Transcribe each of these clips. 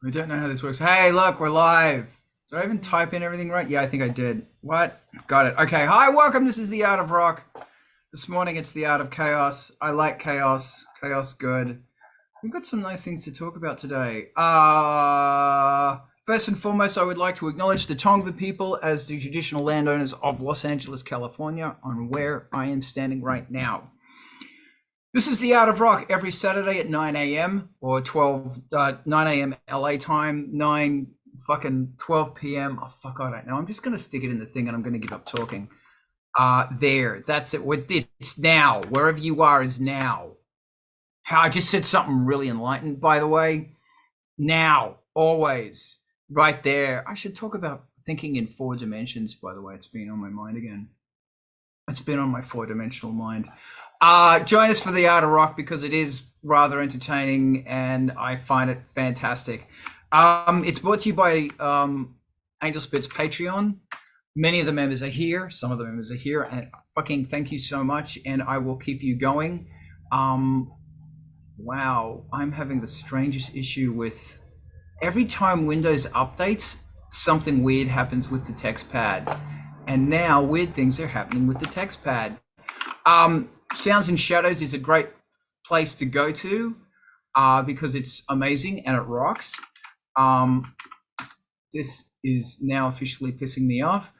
I don't know how this works. Hey, look, we're live. Did I even type in everything right? Yeah, I think I did. What? Got it. Okay. Hi, welcome. This is The Art of Rock. This morning it's The Art of Chaos. I like chaos. Chaos good. We've got some nice things to talk about today. First and foremost, I would like to acknowledge the Tongva people as the traditional landowners of Los Angeles, California, on where I am standing right now. This is The Art of Rock every Saturday at 9 a.m. or 9 a.m. LA time, 12 p.m. Oh, fuck, I don't know. I'm just going to stick it in the thing and I'm going to give up talking. There, that's it. It's now. Wherever you are is now. How I just said something really enlightened, by the way. Now, always, right there. I should talk about thinking in 4 dimensions, by the way. It's been on my mind again. It's been on my 4-dimensional mind. Join us for The Art of Rock because it is rather entertaining and I find it fantastic. It's brought to you by Angelspit's Patreon. Many of the members are here. Some of the members are here. And fucking thank you so much. And I will keep you going. Wow, I'm having the strangest issue with every time Windows updates, something weird happens with the text pad. And now weird things are happening with the text pad. Sounds and Shadows is a great place to go to because it's amazing and it rocks. This is now officially pissing me off.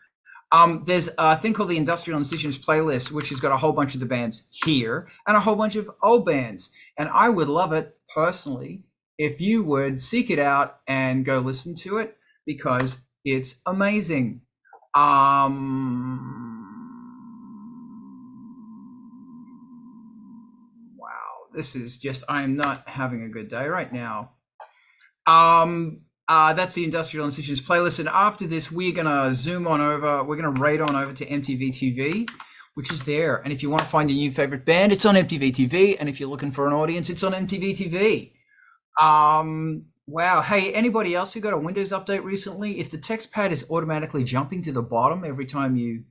There's a thing called the Industrial Incisions playlist, which has got a whole bunch of the bands here and a whole bunch of old bands. And I would love it personally if you would seek it out and go listen to it because it's amazing. This is just, I am not having a good day right now. That's the Industrial Incisions playlist. And after this, we're going to zoom on over, we're going to raid on over to MTV TV, which is there. And if you want to find a new favorite band, it's on MTV TV. And if you're looking for an audience, it's on MTV TV. Wow. Hey, anybody else who got a Windows update recently? If the text pad is automatically jumping to the bottom every time you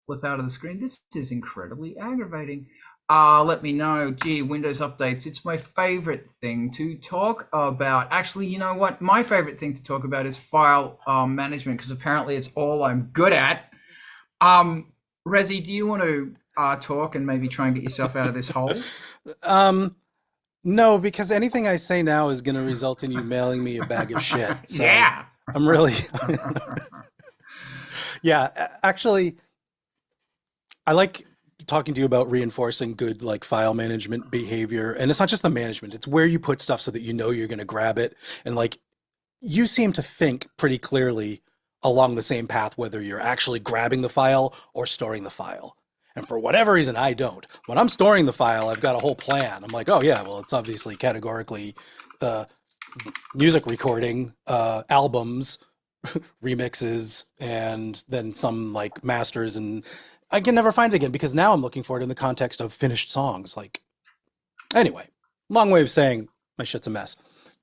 flip out of the screen, this is incredibly aggravating. Let me know. Gee, Windows updates. It's my favorite thing to talk about. Actually, you know what? My favorite thing to talk about is file management because apparently it's all I'm good at. Razi, do you want to talk and maybe try and get yourself out of this hole? No, because anything I say now is going to result in you mailing me a bag of shit. So yeah. I'm really... Yeah, actually, I like talking to you about reinforcing good like file management behavior. And it's not just the management, it's where you put stuff so that you know you're going to grab it. And like you seem to think pretty clearly along the same path, whether you're actually grabbing the file or storing the file. And for whatever reason, I don't. When I'm storing the file, I've got a whole plan. I'm like, oh yeah, well, it's obviously categorically music recording, albums, remixes, and then some like masters, and I can never find it again because now I'm looking for it in the context of finished songs. Like, anyway, long way of saying my shit's a mess.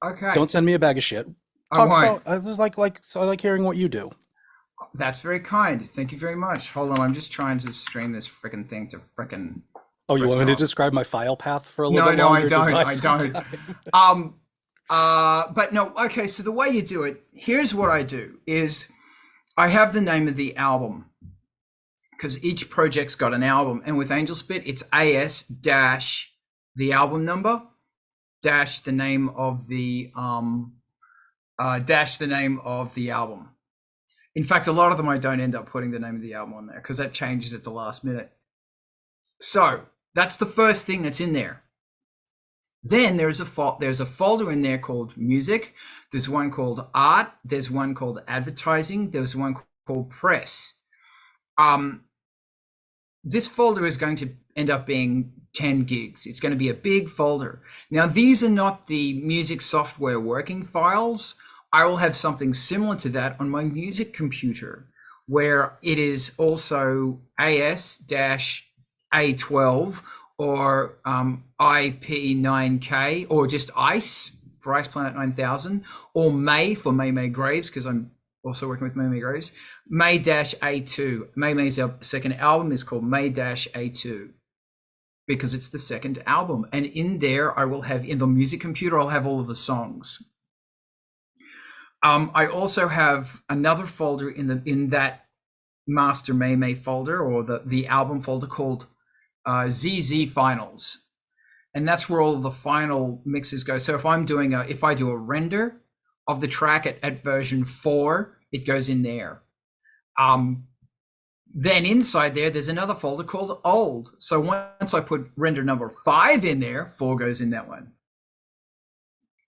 Okay. Don't send me a bag of shit. I won't. I like hearing what you do. That's very kind. Thank you very much. Hold on, I'm just trying to stream this freaking thing to freaking. Oh, you want me to describe my file path for a little bit longer? No, I don't. But no. Okay, so the way you do it, here's what I do: is I have the name of the album. Because each project's got an album, and with Angelspit, it's AS dash the album number dash the name of the album. In fact, a lot of them I don't end up putting the name of the album on there because that changes at the last minute. So that's the first thing that's in there. Then there's a folder in there called music. There's one called art. There's one called advertising. There's one called press. This folder is going to end up being 10 gigs. It's going to be a big folder. Now, these are not the music software working files. I will have something similar to that on my music computer, where it is also AS-A12 or IP9K, or just ICE for Ice Planet 9000, or May for May Graves, because I'm also working with May Graves, May-A2. May's our second album is called May-A2 because it's the second album. And in there, I will have, in the music computer, I'll have all of the songs. I also have another folder in that master May folder, or the album folder, called ZZ Finals, and that's where all the final mixes go. So if I do a render of the track at version 4, it goes in there. Then inside there's another folder called old. So once I put render number 5 in there, 4 goes in that one.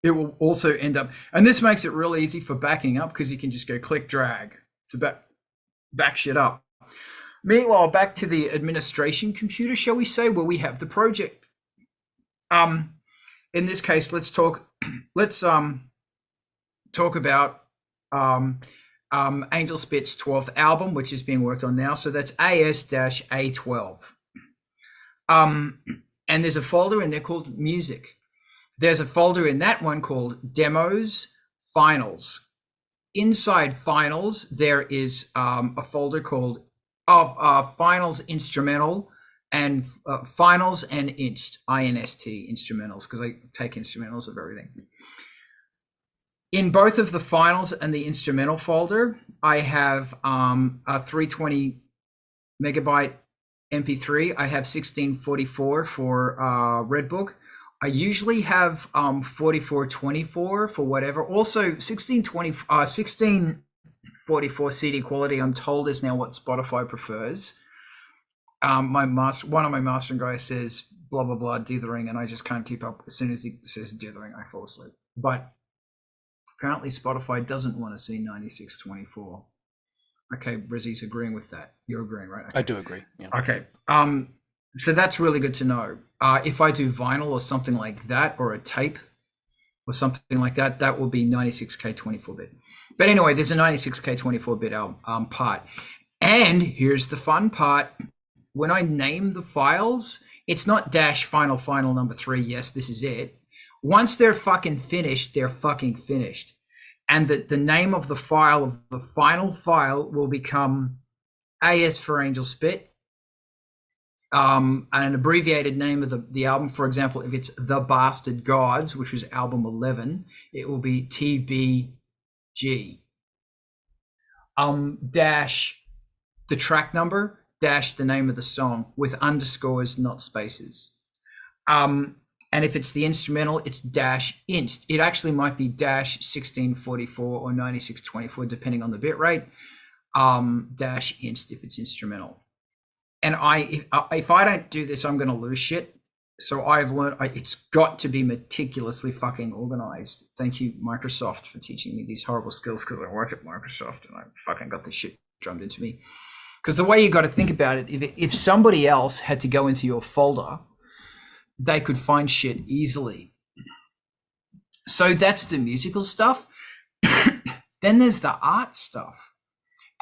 It will also end up, and this makes it really easy for backing up, because you can just go click drag to back shit up. Meanwhile, back to the administration computer, shall we say, where we have the project. In this case, let's talk about Angelspit's 12th album, which is being worked on now. So that's AS-A12. And there's a folder in there called music. There's a folder in that one called demos, finals. Inside finals, there is a folder called finals instrumental, and finals and inst, instrumentals, because I take instrumentals of everything. In both of the finals and the instrumental folder, I have a 320 megabyte MP3. I have 1644 for Redbook. I usually have 4424 for whatever. Also 1644 CD quality, I'm told, is now what Spotify prefers. One of my mastering guys says blah blah blah dithering, and I just can't keep up. As soon as he says dithering, I fall asleep. But apparently Spotify doesn't want to see 9624. Okay, Rizzy's agreeing with that. You're agreeing, right? Okay. I do agree. Yeah. Okay. So that's really good to know. If I do vinyl or something like that, or a tape or something like that, that will be 96K 24-bit. But anyway, there's a 96K 24-bit part. And here's the fun part. When I name the files, it's not dash final number 3. Yes, this is it. Once they're fucking finished, they're fucking finished. And the name of the file, of the final file, will become AS for Angelspit. An abbreviated name of the album, for example, if it's The Bastard Gods, which was album 11, it will be TBG. Dash the track number, dash the name of the song, with underscores, not spaces. And if it's the instrumental, it's dash inst. It actually might be dash 1644 or 9624, depending on the bit rate. Dash inst if it's instrumental. And if I don't do this, I'm going to lose shit. So I've learned it's got to be meticulously fucking organized. Thank you, Microsoft, for teaching me these horrible skills, because I work at Microsoft and I fucking got this shit drummed into me. Because the way you got to think about it, if somebody else had to go into your folder, they could find shit easily. So that's the musical stuff. Then there's the art stuff.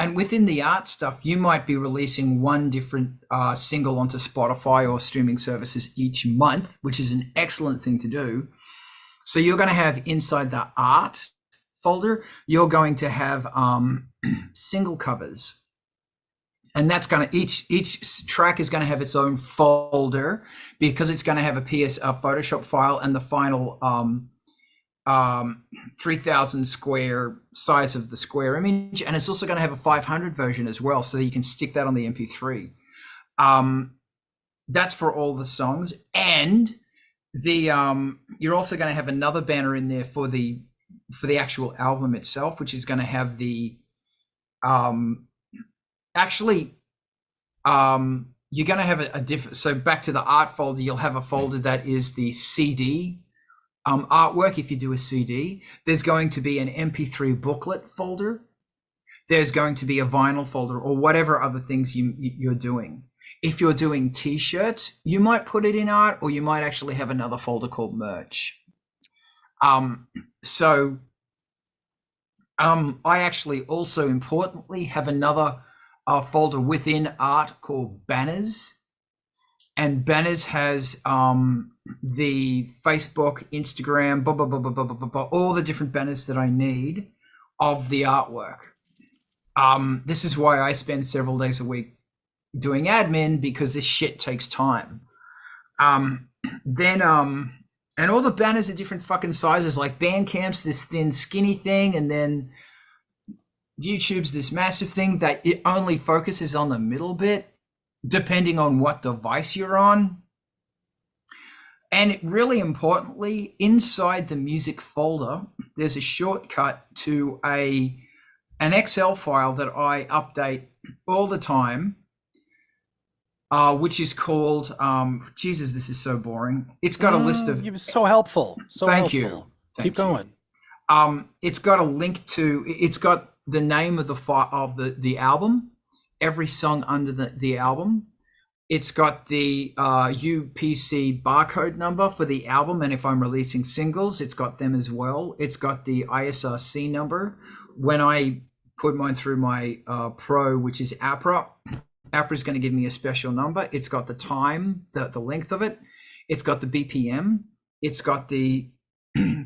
And within the art stuff, you might be releasing one different single onto Spotify or streaming services each month, which is an excellent thing to do. So you're going to have inside the art folder, you're going to have single covers. And that's going to, each track is going to have its own folder, because it's going to have a Photoshop file and the final 3000 square size of the square image, and it's also going to have a 500 version as well, so that you can stick that on the MP3. That's for all the songs, and you're also going to have another banner in there for the actual album itself, which is going to have the you're going to have a different. So back to the art folder, you'll have a folder that is the CD artwork. If you do a CD, there's going to be an MP3 booklet folder. There's going to be a vinyl folder, or whatever other things you're doing. If you're doing t-shirts, you might put it in art, or you might actually have another folder called merch. I actually also importantly have another folder within art called banners. And banners has the Facebook, Instagram, blah, blah, blah, blah, blah, blah, blah, all the different banners that I need of the artwork. This is why I spend several days a week doing admin, because this shit takes time. And And all the banners are different fucking sizes. Like Bandcamp's this thin, skinny thing, and then YouTube's this massive thing that it only focuses on the middle bit, depending on what device you're on. And it, really importantly, inside the music folder, there's a shortcut to an Excel file that I update all the time, which is called, Jesus, this is so boring. It's got a list of... You're so helpful. So Thank helpful. you. Keep going. It's got a link to... It's got the name of the album, every song under the album. It's got the UPC barcode number for the album, and if I'm releasing singles, it's got them as well. It's got the ISRC number. When I put mine through my Pro, which is APRA is going to give me a special number. It's got the time, the length of it. It's got the BPM. It's got the...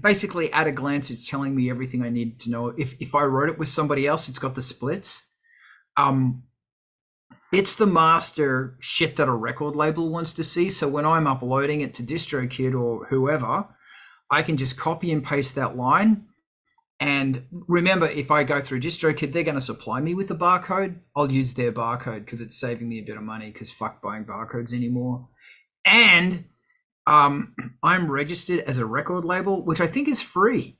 Basically, at a glance, it's telling me everything I need to know. If I wrote it with somebody else, it's got the splits. It's the master shit that a record label wants to see. So when I'm uploading it to DistroKid or whoever, I can just copy and paste that line. And remember, if I go through DistroKid, they're going to supply me with a barcode. I'll use their barcode because it's saving me a bit of money, because fuck buying barcodes anymore. And I'm registered as a record label, which I think is free.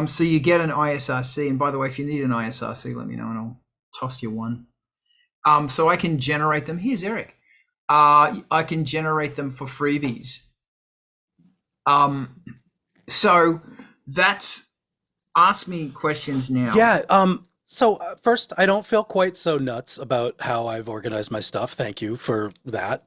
So you get an ISRC. And by the way, if you need an ISRC, let me know and I'll toss you one. So I can generate them. Here's Eric. I can generate them for freebies. So that's... Ask me questions now. Yeah. So first, I don't feel quite so nuts about how I've organized my stuff. Thank you for that.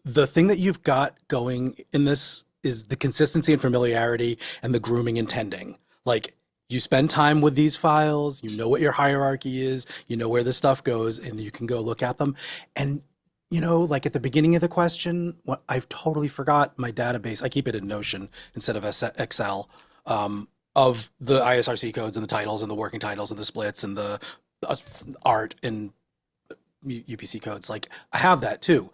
The thing that you've got going in this is the consistency and familiarity and the grooming and tending. Like, you spend time with these files, you know what your hierarchy is, you know where the stuff goes, and you can go look at them. And, you know, like at the beginning of the question, I've totally forgot my database. I keep it in Notion instead of Excel. Of the ISRC codes and the titles and the working titles and the splits and the art and UPC codes. Like, I have that too.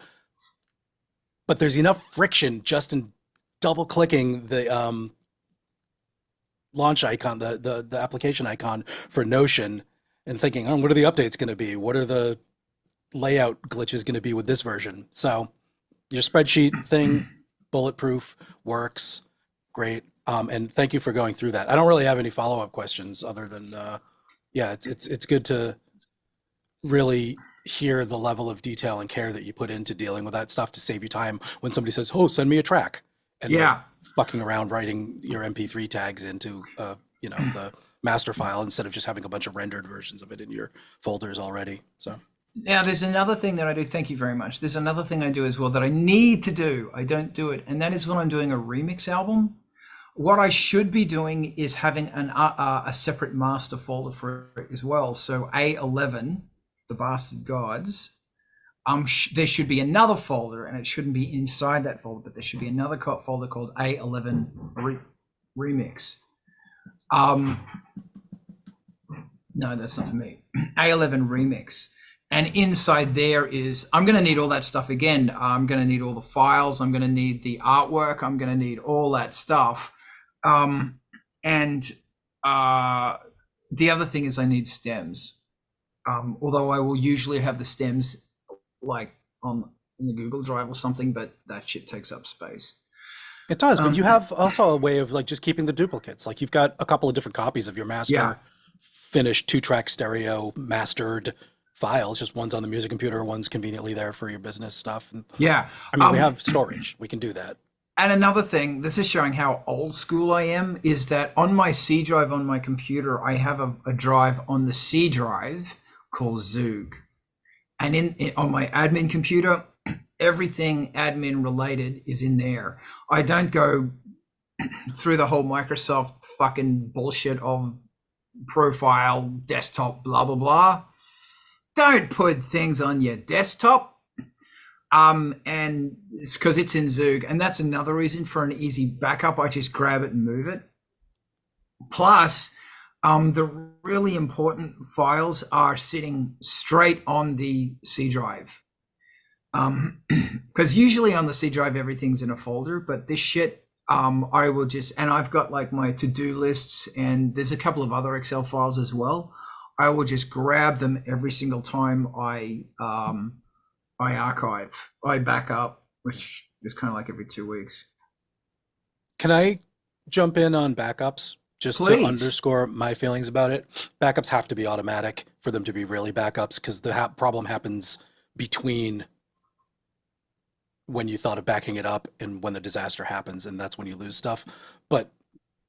But there's enough friction just in double clicking the launch icon, the application icon for Notion, and thinking, oh, what are the updates going to be? What are the layout glitches going to be with this version? So your spreadsheet thing, bulletproof, works great. And thank you for going through that. I don't really have any follow-up questions other than, yeah, it's good to really hear the level of detail and care that you put into dealing with that stuff to save you time when somebody says, oh, send me a track. And yeah, like fucking around writing your MP3 tags into, you know, the master file instead of just having a bunch of rendered versions of it in your folders already. So now there's another thing that I do. Thank you very much. There's another thing I do as well that I need to do. I don't do it. And that is when I'm doing a remix album. What I should be doing is having a separate master folder for it as well. So A11, the Bastard Gods, there should be another folder, and it shouldn't be inside that folder, but there should be another folder called A11 Remix. No, that's not for me. A11 Remix. And inside there is, I'm going to need all that stuff again. I'm going to need all the files. I'm going to need the artwork. I'm going to need all that stuff. The other thing is I need stems. Although I will usually have the stems like in the Google Drive or something, but that shit takes up space. it does, but you have also a way of like just keeping the duplicates. Like, you've got a couple of different copies of your master finished 2-track stereo mastered files. Just one's on the music computer, one's conveniently there for your business stuff. And, yeah. I mean, we have storage. We can do that. And another thing, this is showing how old school I am, is that on my C drive on my computer, I have a drive on the C drive called Zoog. And on my admin computer, everything admin related is in there. I don't go through the whole Microsoft fucking bullshit of profile, desktop, blah, blah, blah. Don't put things on your desktop. And it's because it's in Zoog, and that's another reason for an easy backup. I just grab it and move it. Plus, the really important files are sitting straight on the C drive. Because usually on the C drive, everything's in a folder, but this shit, I will just, and I've got like my to-do lists, and there's a couple of other Excel files as well. I will just grab them every single time I archive, I back up, which is kind of like every 2 weeks. Can I jump in on backups just to Please. underscore my feelings about it? Backups have to be automatic for them to be really backups, because the problem happens between when you thought of backing it up and when the disaster happens, and that's when you lose stuff. But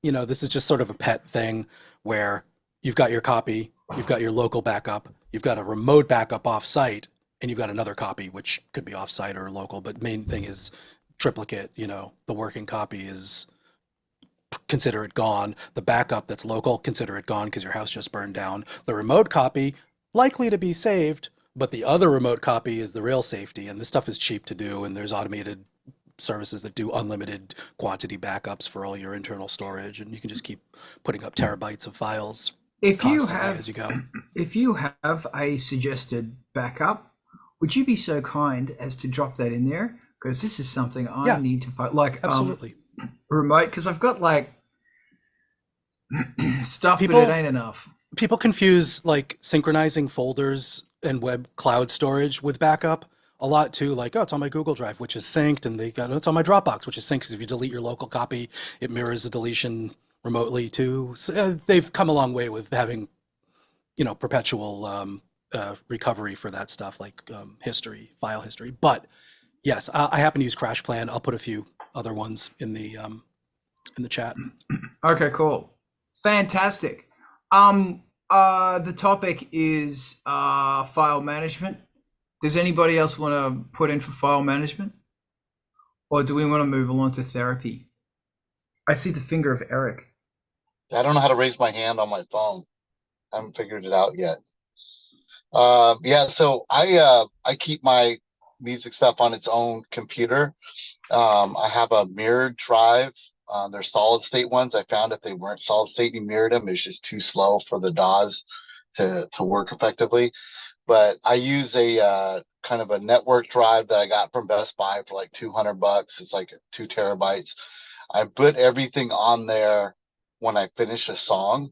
this is just sort of a pet thing where you've got your copy, you've got your local backup, you've got a remote backup off-site, and you've got another copy, which could be off-site or local. But main thing is triplicate. The working copy is, consider it gone. The backup that's local, consider it gone because your house just burned down. The remote copy, likely to be saved, but the other remote copy is the real safety. And this stuff is cheap to do, and there's automated services that do unlimited quantity backups for all your internal storage, and you can just keep putting up terabytes of files constantly as you go. If you have a suggested backup, would you be so kind as to drop that in there? Because this is something I need to find. Like, absolutely. Remote, because I've got like stuff, but it ain't enough. People confuse like synchronizing folders and web cloud storage with backup a lot too. Like, oh, it's on my Google Drive, which is synced, and it's on my Dropbox, which is synced, because if you delete your local copy, it mirrors the deletion remotely too. So, they've come a long way with having, perpetual recovery for that stuff, like file history. But yes, I happen to use CrashPlan. I'll put a few other ones in the chat. Okay, cool, fantastic. The topic is file management. Does anybody else want to put in for file management, or do we want to move along to therapy? I see the finger of Eric. I don't know how to raise my hand on my phone. I haven't figured it out yet. So I keep my music stuff on its own computer. I have a mirrored drive. They're solid state ones. I found if they weren't solid state, you mirrored them, it's just too slow for the DAWs to work effectively. But I use a kind of a network drive that I got from Best Buy for like $200. It's like 2 terabytes. I put everything on there when I finish a song,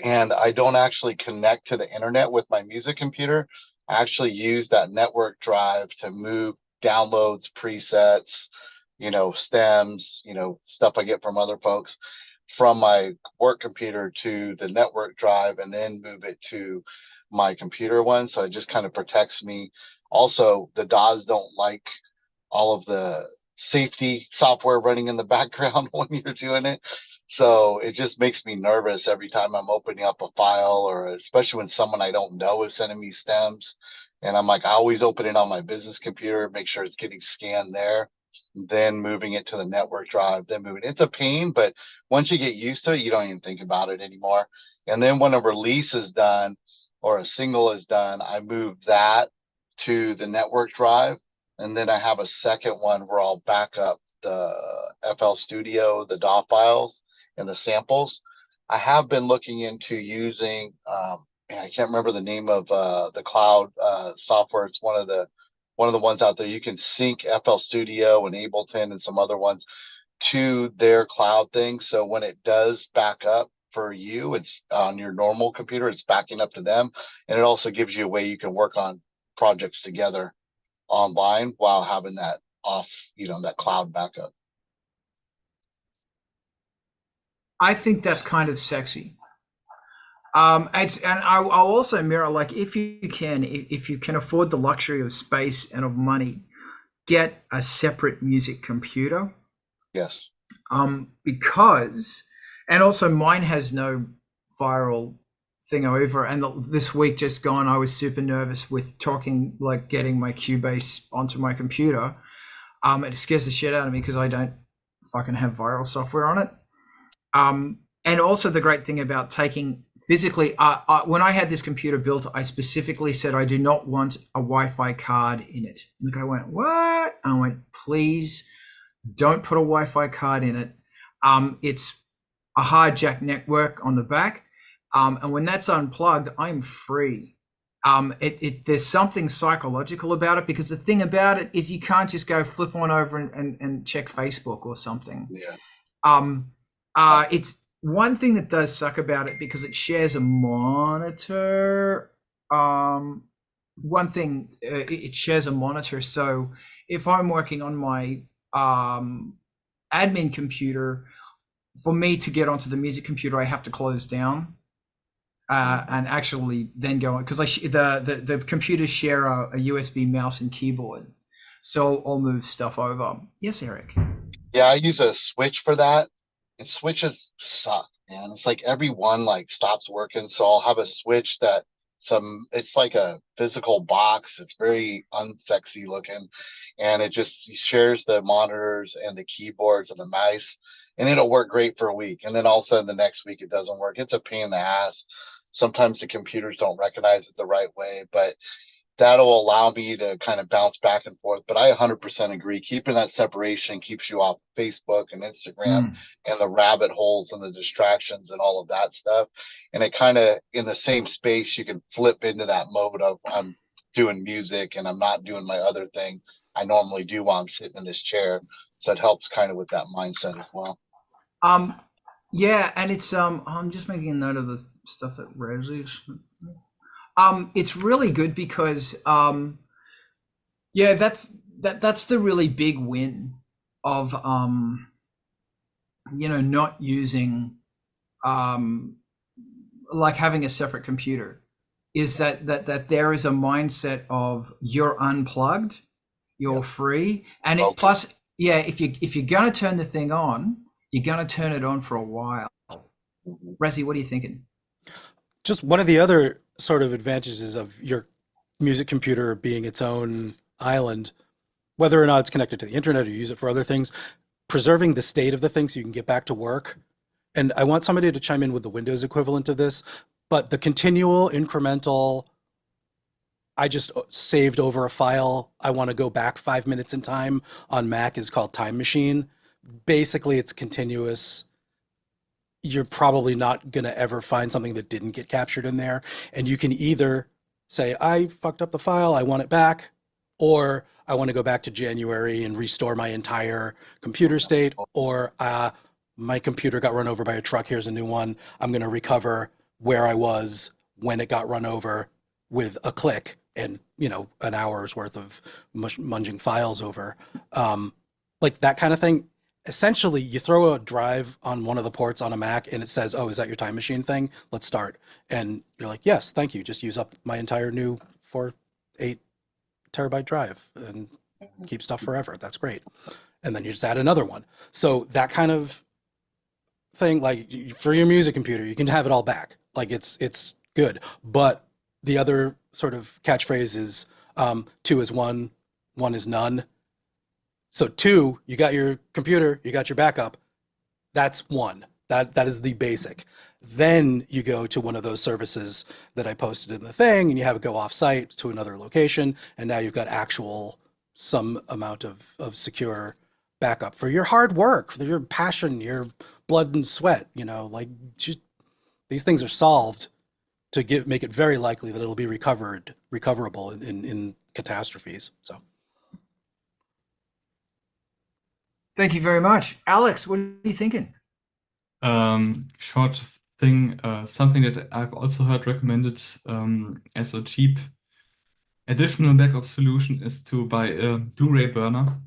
and I don't actually connect to the internet with my music computer. I actually use that network drive to move downloads, presets, stems, stuff I get from other folks, from my work computer to the network drive, and then move it to my computer one. So it just kind of protects me. Also, the DAWs don't like all of the safety software running in the background when you're doing it. So it just makes me nervous every time I'm opening up a file, or especially when someone I don't know is sending me stems. And I'm like, I always open it on my business computer, make sure it's getting scanned there, then moving it to the network drive, then moving. It's a pain, but once you get used to it, you don't even think about it anymore. And then when a release is done or a single is done, I move that to the network drive. And then I have a second one where I'll back up the FL Studio, the DAW files, and the samples. I have been looking into using, I can't remember the name of the cloud software. It's one of the ones out there. You can sync FL Studio and Ableton and some other ones to their cloud thing. So when it does back up for you, it's on your normal computer, it's backing up to them. And it also gives you a way you can work on projects together online while having that off, that cloud backup. I think that's kind of sexy. I'll also mirror, like, if you can afford the luxury of space and of money, get a separate music computer. Yes. Because, and also mine has no viral thing over. And this week just gone, I was super nervous with getting my Cubase onto my computer. It scares the shit out of me because I don't fucking have viral software on it. And also the great thing about taking physically, when I had this computer built, I specifically said I do not want a Wi-Fi card in it. And the guy went, what? And I went, please don't put a Wi-Fi card in it. It's a hard jack network on the back. And when that's unplugged, I'm free. There's something psychological about it, because the thing about it is you can't just go flip on over and check Facebook or something. Yeah. It's one thing that does suck about it because it shares a monitor. One thing, it shares a monitor. So if I'm working on my admin computer, for me to get onto the music computer, I have to close down and actually then go on because the computers share a USB mouse and keyboard. So I'll move stuff over. Yes, Eric. Yeah, I use a switch for that, and switches suck, man. It's like every one like stops working, so I'll have a switch that it's like a physical box. It's very unsexy looking, and it just shares the monitors and the keyboards and the mice, and it'll work great for a week, and then all of a sudden the next week it doesn't work. It's a pain in the ass. Sometimes the computers don't recognize it the right way, but that'll allow me to kind of bounce back and forth. But I 100% agree. Keeping that separation keeps you off Facebook and Instagram and the rabbit holes and the distractions and all of that stuff. And it kind of, in the same space, you can flip into that mode of I'm doing music and I'm not doing my other thing I normally do while I'm sitting in this chair. So it helps kind of with that mindset as well. Yeah, and it's I'm just making a note of the stuff that Raziel. It's really good because yeah, that's the really big win of not using like having a separate computer is that there is a mindset of you're unplugged, you're free, and it plus if you're gonna turn the thing on, you're gonna turn it on for a while. Razi, what are you thinking? Just one of the other sort of advantages of your music computer being its own island, whether or not it's connected to the internet or you use it for other things, preserving the state of the thing so you can get back to work. And I want somebody to chime in with the Windows equivalent of this, but the continual incremental, I just saved over a file, I want to go back 5 minutes in time on Mac is called Time Machine. Basically, it's continuous. You're probably not going to ever find something that didn't get captured in there. And you can either say, I fucked up the file, I want it back, or I want to go back to January and restore my entire computer state, or my computer got run over by a truck, here's a new one. I'm going to recover where I was when it got run over with a click and, an hour's worth of munging files over. Like that kind of thing. Essentially, you throw a drive on one of the ports on a Mac and it says, oh, is that your Time Machine thing? Let's start. And you're like, yes, thank you. Just use up my entire new 8 terabyte drive and keep stuff forever. That's great. And then you just add another one. So that kind of thing, like for your music computer, you can have it all back. Like it's good. But the other sort of catchphrase is 2 is 1, 1 is none. So 2, you got your computer, you got your backup. That's 1. That is the basic. Then you go to one of those services that I posted in the thing, and you have it go off-site to another location, and now you've got some amount of secure backup for your hard work, for your passion, your blood and sweat. These things are solved to make it very likely that it'll be recoverable in catastrophes. So. Thank you very much. Alex, what are you thinking? Short thing, something that I've also heard recommended as a cheap additional backup solution is to buy a Blu-ray burner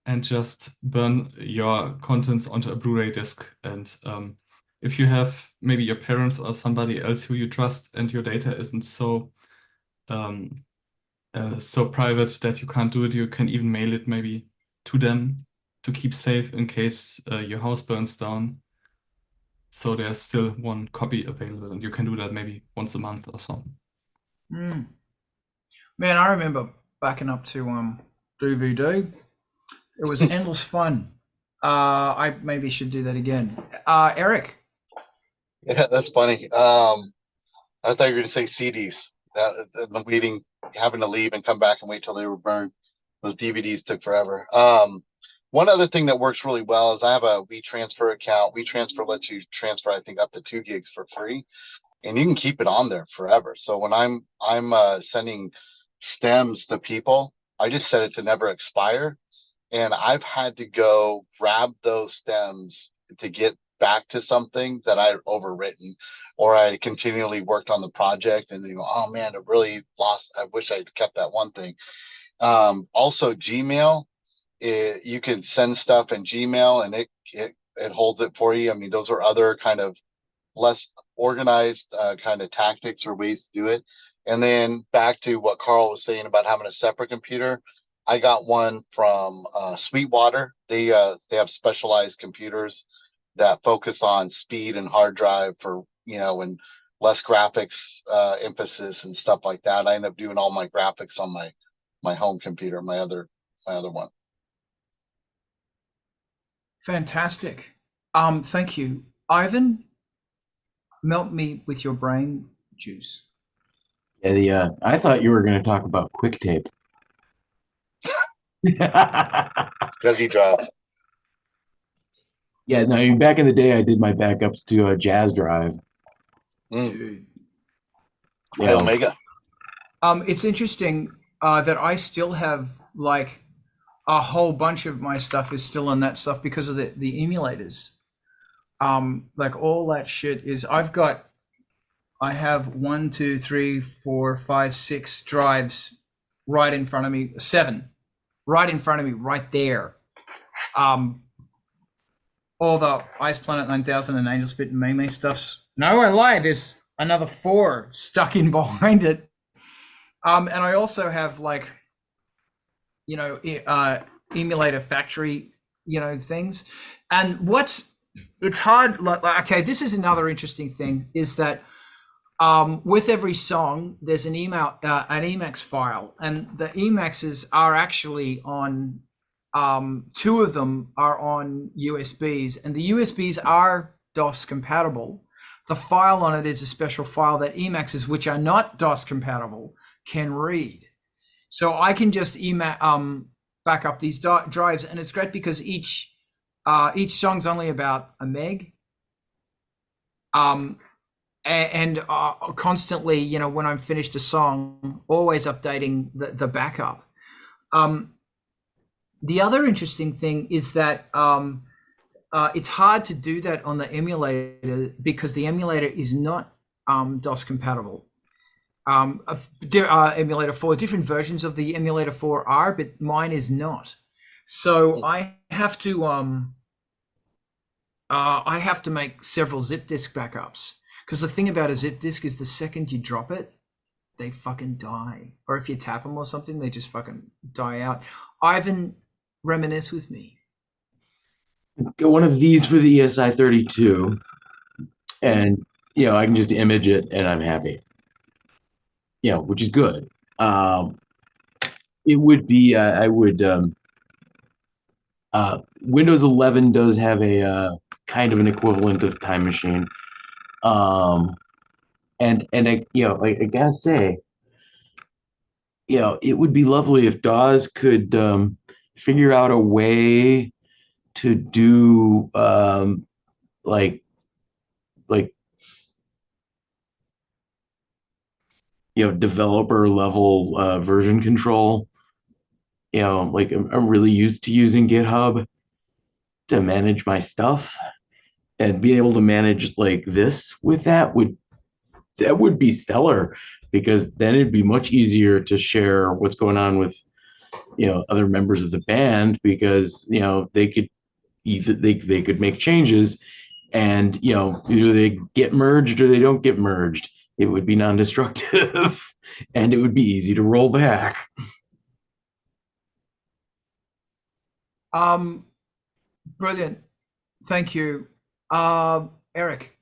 and just burn your contents onto a Blu-ray disc. And if you have maybe your parents or somebody else who you trust and your data isn't so private that you can't do it, you can even mail it maybe to them to keep safe in case your house burns down. So there's still one copy available, and you can do that maybe once a month or so. Man, I remember backing up to DVD. It was endless fun. I maybe should do that again. Eric. Yeah, that's funny. I thought you were going to say CDs. The waiting, having to leave and come back and wait till they were burned. Those DVDs took forever. One other thing that works really well is I have a WeTransfer account. WeTransfer lets you transfer, I think, up to 2 gigs for free, and you can keep it on there forever. So when I'm sending stems to people, I just set it to never expire, and I've had to go grab those stems to get back to something that I'd overwritten, or I continually worked on the project and then go, oh man, I really lost. I wish I'd kept that one thing. Also Gmail, you can send stuff in Gmail and it holds it for you. I mean, those are other kind of less organized kind of tactics or ways to do it. And then back to what Carl was saying about having a separate computer. I got one from Sweetwater. They have specialized computers that focus on speed and hard drive for, and less graphics emphasis and stuff like that. I end up doing all my graphics on my home computer, my other one. Fantastic. Thank you. Ivan, melt me with your brain juice. Yeah, I thought you were going to talk about QuickTape. Scuzzy drive. Yeah, no, I mean, back in the day, I did my backups to a Jazz Drive. Dude. Hey, Omega. It's interesting that I still have like a whole bunch of my stuff is still on that stuff because of the emulators. Like all that shit is I have 1, 2, 3, 4, 5, 6 drives right in front of me, 7 right in front of me, right there. All the Ice Planet 9000 and Angelspit and Meme stuffs. No, I lie. There's another 4 stuck in behind it. And I also have like, emulator factory, things. And it's hard. Okay, this is another interesting thing is that with every song, there's an Emacs file, and the Emacs are actually on. 2 of them are on USBs, and the USBs are DOS compatible. The file on it is a special file that Emacs, which are not DOS compatible, can read. So I can just back up these drives, and it's great because each song's only about a meg. And constantly, when I'm finished a song, always updating the backup. The other interesting thing is that it's hard to do that on the emulator because the emulator is not DOS compatible. Emulator 4, different versions of the emulator 4 are, but mine is not. So I have to make several zip disk backups, because the thing about a zip disk is the second you drop it, they fucking die. Or if you tap them or something, they just fucking die out. Ivan, reminisce with me. Got one of these for the ESI32, and I can just image it and I'm happy. Which is good. It would be Windows 11 does have a kind of an equivalent of Time Machine. And I gotta say, it would be lovely if DAWs could figure out a way to do developer level version control. I'm really used to using GitHub to manage my stuff, and being able to manage like this with that would be stellar, because then it'd be much easier to share what's going on with other members of the band, because they could they could make changes, and either they get merged or they don't get merged. It would be non-destructive and it would be easy to roll back. Brilliant. Thank you. Eric.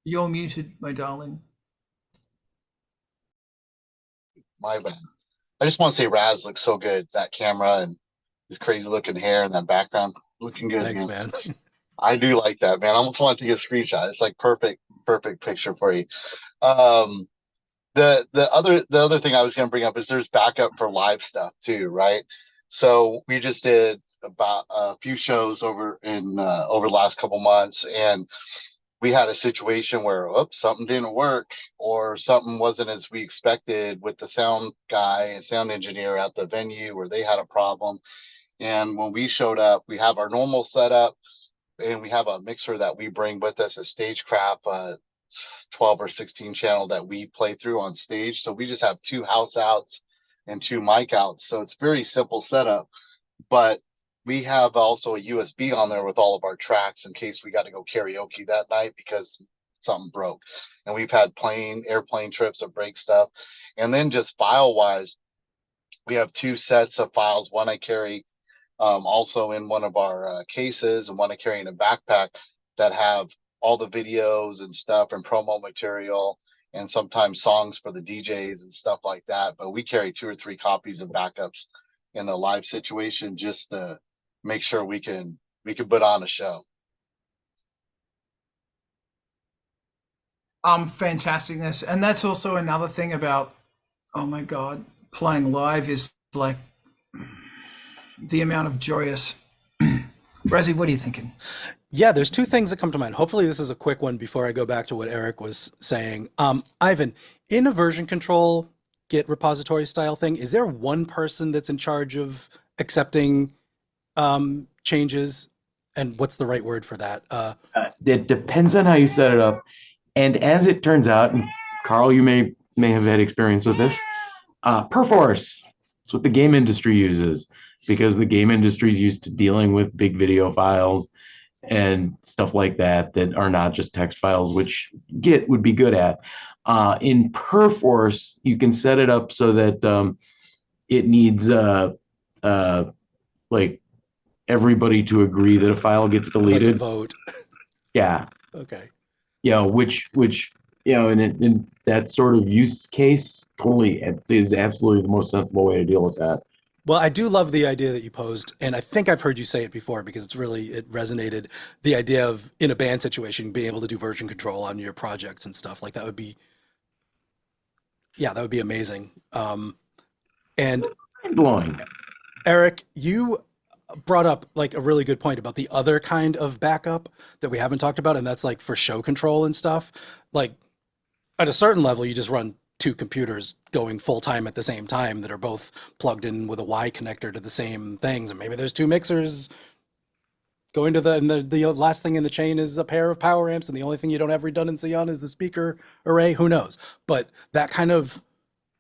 You're muted, my darling. My bad. I just want to say Raz looks so good. That camera and his crazy looking hair and that background looking good. Thanks, man. I do like that, man. I almost want to take a screenshot. It's like perfect picture for you. The other thing I was going to bring up is there's backup for live stuff too, right? So we just did about a few shows over the last couple months, and we had a situation where, oops, something didn't work, or something wasn't as we expected with the sound guy and sound engineer at the venue, where they had a problem. And when we showed up, we have our normal setup, and we have a mixer that we bring with us, a Stagecraft 12 or 16 channel that we play through on stage. So we just have 2 house outs and 2 mic outs. So it's very simple setup, but we have also a USB on there with all of our tracks in case we got to go karaoke that night because something broke. And we've had airplane trips that break stuff. And then just file wise, we have 2 sets of files. One I carry also in one of our cases, and one I carry in a backpack that have all the videos and stuff and promo material and sometimes songs for the DJs and stuff like that. But we carry 2 or 3 copies of backups in the live situation just to make sure we can put on a show. Fantasticness. And that's also another thing about, oh my God, playing live is like the amount of joyous. Razi, what are you thinking? Yeah, there's 2 things that come to mind. Hopefully this is a quick one before I go back to what Eric was saying. Ivan, in a version control Git repository style thing, is there one person that's in charge of accepting changes? And what's the right word for that? It depends on how you set it up. And as it turns out, and Carl, you may have had experience with this, Perforce. It's what the game industry uses, because the game industry is used to dealing with big video files and stuff like that are not just text files, which Git would be good at. In Perforce, you can set it up so that it needs like everybody to agree that a file gets deleted. Like a vote. Yeah. Okay. Which in that sort of use case, totally is absolutely the most sensible way to deal with that. Well, I do love the idea that you posed, and I think I've heard you say it before because it resonated. The idea of, in a band situation, being able to do version control on your projects and stuff like that would be, that would be amazing. And blowing. Eric, you brought up like a really good point about the other kind of backup that we haven't talked about, and that's like for show control and stuff. Like at a certain level, you just run 2 computers going full time at the same time that are both plugged in with a Y connector to the same things. And maybe there's 2 mixers going to and the last thing in the chain is a pair of power amps. And the only thing you don't have redundancy on is the speaker array. Who knows? But that kind of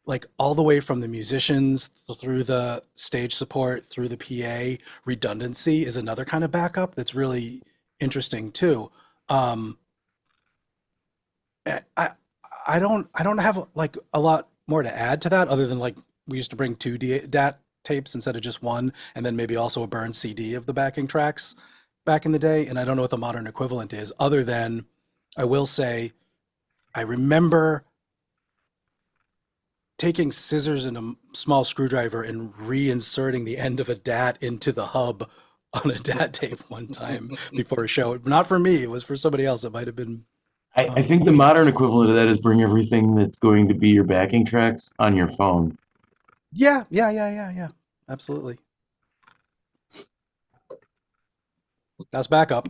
like all the way from the musicians through the stage support, through the PA, redundancy is another kind of backup that's really interesting too. I don't have like a lot more to add to that other than like we used to bring 2 DAT tapes instead of just 1, and then maybe also a burned CD of the backing tracks back in the day. And I don't know what the modern equivalent is, other than I will say I remember taking scissors and a small screwdriver and reinserting the end of a DAT into the hub on a DAT tape one time before a show. Not for me, it was for somebody else. It might have been. I think the modern equivalent of that is bring everything that's going to be your backing tracks on your phone. Yeah. Absolutely. That's backup.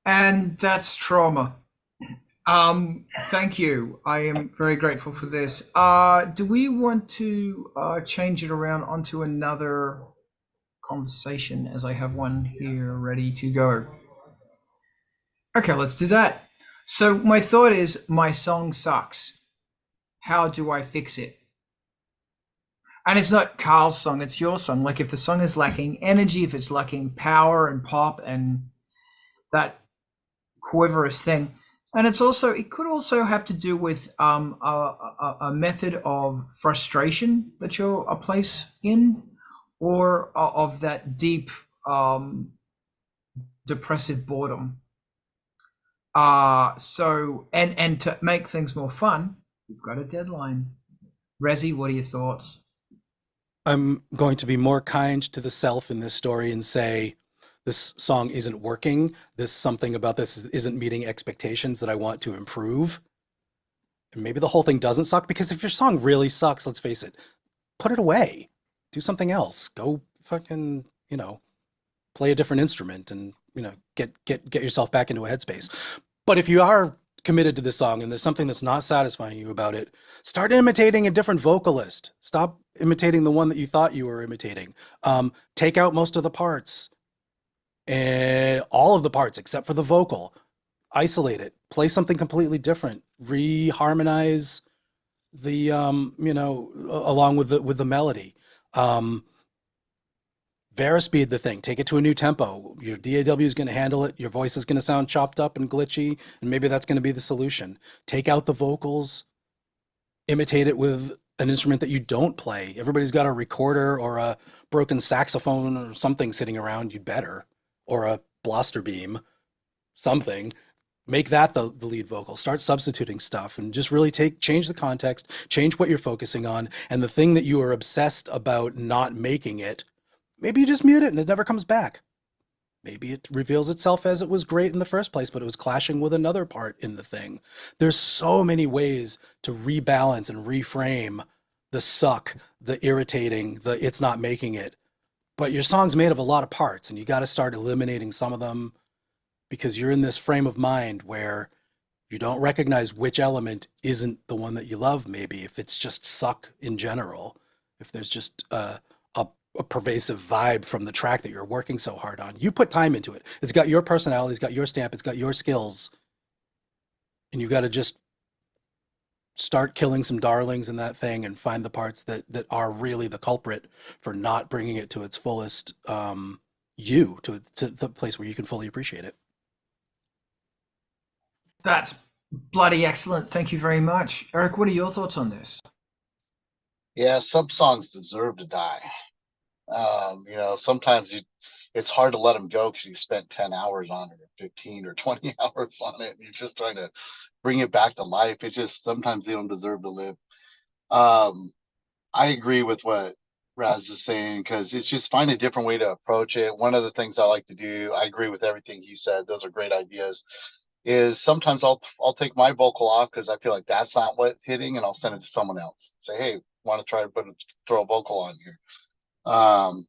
And that's trauma. Thank you. I am very grateful for this. Do we want to change it around onto another conversation, as I have one here ready to go? Okay, let's do that. So my thought is, my song sucks. How do I fix it? And it's not Carl's song, it's your song. Like if the song is lacking energy, if it's lacking power and pop and that quiverous thing. And it could also have to do with a method of frustration that you're a place in, or of that deep depressive boredom. So to make things more fun, we've got a deadline. Razi, what are your thoughts? I'm going to be more kind to the self in this story and say, this song isn't working. Something about this isn't meeting expectations that I want to improve. And maybe the whole thing doesn't suck, because if your song really sucks, let's face it, put it away. Do something else. Go fucking, play a different instrument and get yourself back into a headspace. But if you are committed to this song and there's something that's not satisfying you about it, start imitating a different vocalist. Stop imitating the one that you thought you were imitating. Take out most of the parts, and all of the parts except for the vocal. Isolate it. Play something completely different. Reharmonize the along with the melody. Varispeed the thing. Take it to a new tempo. Your DAW is going to handle it. Your voice is going to sound chopped up and glitchy, and maybe that's going to be the solution. Take out the vocals. Imitate it with an instrument that you don't play. Everybody's got a recorder or a broken saxophone or something sitting around. You'd better, or a blaster beam, something. Make that the lead vocal. Start substituting stuff and just really change the context, change what you're focusing on, and the thing that you are obsessed about not making it, maybe you just mute it and it never comes back. Maybe it reveals itself as it was great in the first place, but it was clashing with another part in the thing. There's so many ways to rebalance and reframe the suck, the irritating, the it's not making it. But your song's made of a lot of parts, and you got to start eliminating some of them, because you're in this frame of mind where you don't recognize which element isn't the one that you love, maybe, if it's just suck in general, if there's just a pervasive vibe from the track that you're working so hard on. You put time into it. It's got your personality, it's got your stamp, it's got your skills, and you've got to just start killing some darlings in that thing and find the parts that are really the culprit for not bringing it to its fullest, to the place where you can fully appreciate it. That's bloody excellent. Thank you very much. Eric, what are your thoughts on this? Yeah, some songs deserve to die. Sometimes it's hard to let them go because you spent 10 hours on it, or 15 or 20 hours on it, and you're just trying to bring it back to life. It just, sometimes they don't deserve to live. I agree with what Raz is saying, because it's just find a different way to approach it. One of the things I like to do, I agree with everything he said, those are great ideas, is sometimes I'll take my vocal off because I feel like that's not what hitting, and I'll send it to someone else. Say, hey, want to try to throw a vocal on here?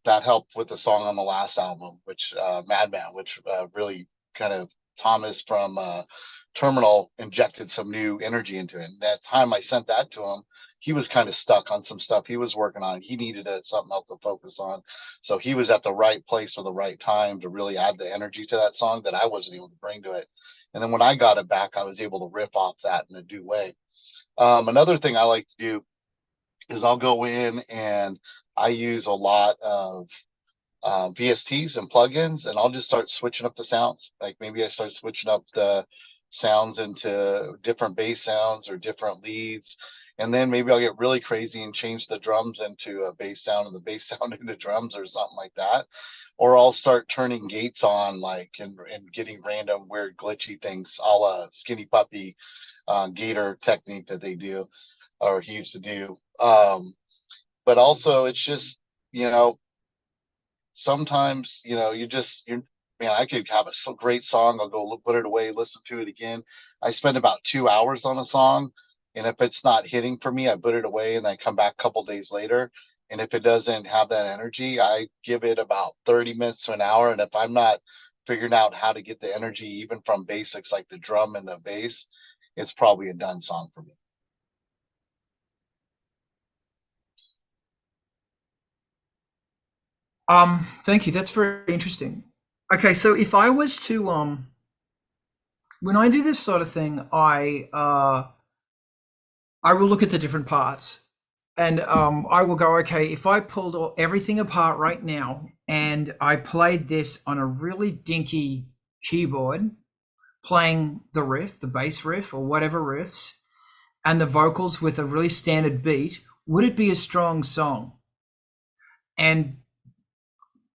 That helped with the song on the last album, which Madman, which really kind of Thomas from Terminal injected some new energy into it. And that time I sent that to him, he was kind of stuck on some stuff he was working on. He needed something else to focus on. So he was at the right place for the right time to really add the energy to that song that I wasn't able to bring to it. And then when I got it back, I was able to riff off that in a due way. Another thing I like to do is I'll go in and I use a lot of VSTs and plugins, and I'll just start switching up the sounds. Like maybe I start switching up the sounds into different bass sounds or different leads. And then maybe I'll get really crazy and change the drums into a bass sound and the bass sound into drums or something like that. Or I'll start turning gates on, like, and getting random weird glitchy things, a la Skinny Puppy gator technique that they do, or he used to do. But also it's just, sometimes, man, I could have a great song. I'll go put it away, listen to it again. I spend about 2 hours on a song. And if it's not hitting for me, I put it away and I come back a couple days later. And if it doesn't have that energy, I give it about 30 minutes to an hour. And if I'm not figuring out how to get the energy, even from basics like the drum and the bass, it's probably a done song for me. Thank you. That's very interesting. Okay, so if I was to when I do this sort of thing, I will look at the different parts, and I will go, okay, if I pulled everything apart right now and I played this on a really dinky keyboard, playing the riff, the bass riff or whatever riffs, and the vocals with a really standard beat, would it be a strong song? And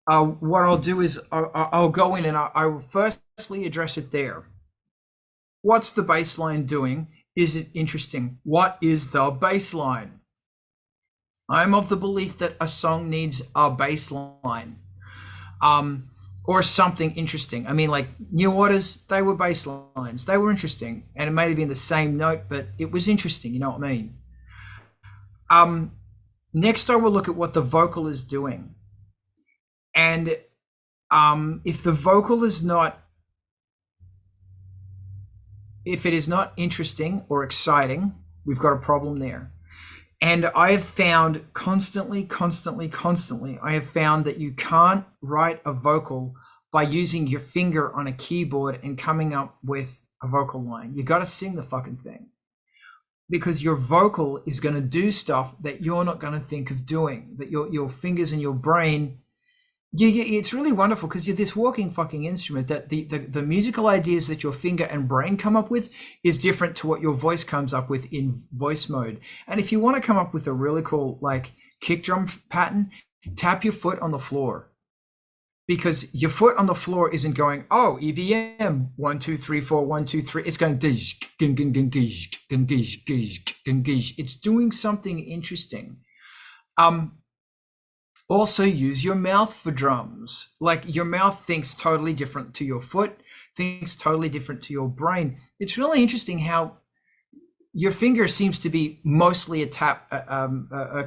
what I'll do is I'll go in and I will firstly address it there. What's the bass line doing? Is it interesting? What is the bass line? I'm of the belief that a song needs a bass line, or something interesting. I mean, like New Orders, they were bass lines. They were interesting, and it may have been the same note, but it was interesting. You know what I mean? Next, I will look at what the vocal is doing. And If the vocal is not, if it is not interesting or exciting, we've got a problem there. And I have found constantly, I have found that you can't write a vocal by using your finger on a keyboard and coming up with a vocal line. You got to sing the fucking thing, because your vocal is going to do stuff that you're not going to think of doing, that your fingers and your brain. It's really wonderful because you're this walking fucking instrument, that the musical ideas that your finger and brain come up with is different to what your voice comes up with in voice mode. And if you want to come up with a really cool like kick drum pattern, tap your foot on the floor, because your foot on the floor isn't going, oh, EBM 1 2 3 4 1 2 3. It's going dish, ging, ging, ging, gish, ging, gish, gish, ging, gish. It's doing something interesting. Also use your mouth for drums. Like your mouth thinks totally different to your foot, thinks totally different to your brain. It's really interesting how your finger seems to be mostly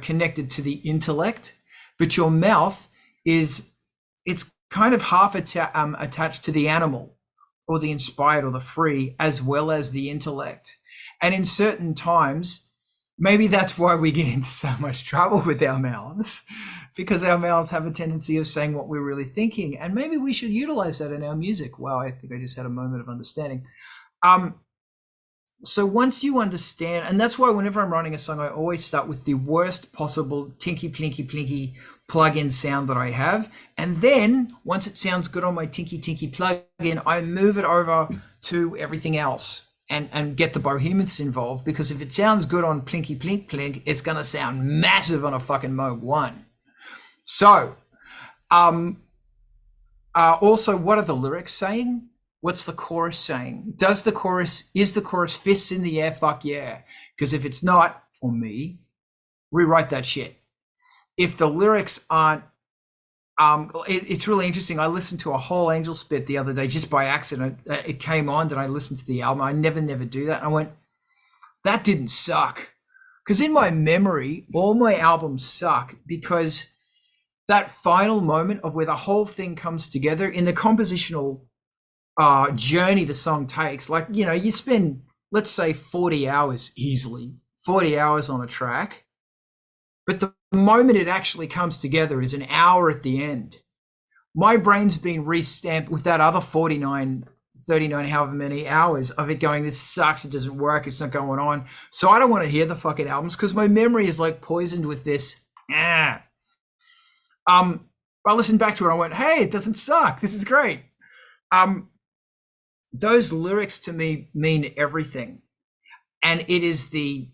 connected to the intellect, but your mouth it's kind of half attached to the animal or the inspired or the free, as well as the intellect. And in certain times, maybe that's why we get into so much trouble with our mouths, because our mouths have a tendency of saying what we're really thinking. And maybe we should utilize that in our music. Wow, I think I just had a moment of understanding. So once you understand, and that's why whenever I'm writing a song, I always start with the worst possible tinky, plinky, plinky plug-in sound that I have. And then once it sounds good on my tinky, tinky plug-in, I move it over to everything else. And get the behemoths involved, because if it sounds good on plinky plink plink, it's gonna sound massive on a fucking Moog 1. So, also, what are the lyrics saying? What's the chorus saying? Is the chorus fists in the air? Fuck yeah. Because if it's not, for me, rewrite that shit. If the lyrics aren't, it's really interesting. I listened to a whole Angelspit the other day just by accident. It came on that I listened to the album. I never do that. And I went, that didn't suck. Because in my memory, all my albums suck, because that final moment of where the whole thing comes together in the compositional journey the song takes, like, you know, you spend, let's say 40 hours easily, 40 hours on a track. But the moment it actually comes together is an hour at the end. My brain's been re-stamped with that other 49, 39, however many hours of it going, this sucks, it doesn't work, it's not going on. So I don't want to hear the fucking albums, because my memory is like poisoned with this. I listened back to it and I went, hey, it doesn't suck. This is great. Those lyrics to me mean everything. And it is the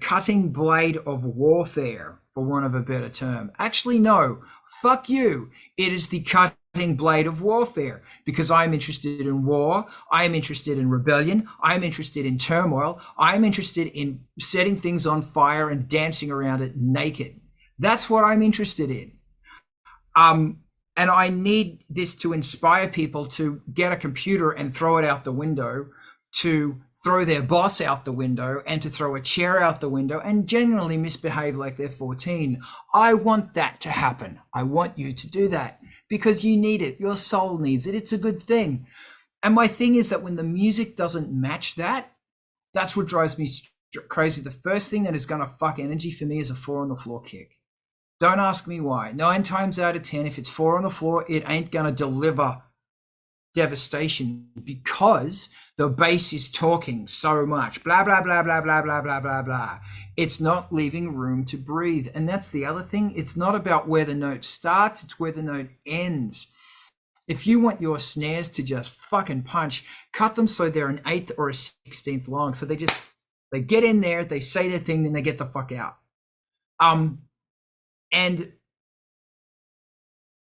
cutting blade of warfare, for want of a better term. Actually, no, fuck you. It is the cutting blade of warfare, because I'm interested in war. I'm interested in rebellion. I'm interested in turmoil. I'm interested in setting things on fire and dancing around it naked. That's what I'm interested in. And I need this to inspire people to get a computer and throw it out the window, to throw their boss out the window, and to throw a chair out the window and generally misbehave like they're 14. I want that to happen. I want you to do that because you need it. Your soul needs it. It's a good thing. And my thing is that when the music doesn't match that, that's what drives me crazy. The first thing that is going to fuck energy for me is a 4 on the floor kick. Don't ask me why. 9 times out of 10, if it's 4 on the floor, it ain't going to deliver devastation, because the bass is talking so much. Blah, blah, blah, blah, blah, blah, blah, blah, blah. It's not leaving room to breathe. And that's the other thing. It's not about where the note starts. It's where the note ends. If you want your snares to just fucking punch, cut them so they're an 1/8 or a 16th long. So they get in there, they say their thing, then they get the fuck out. And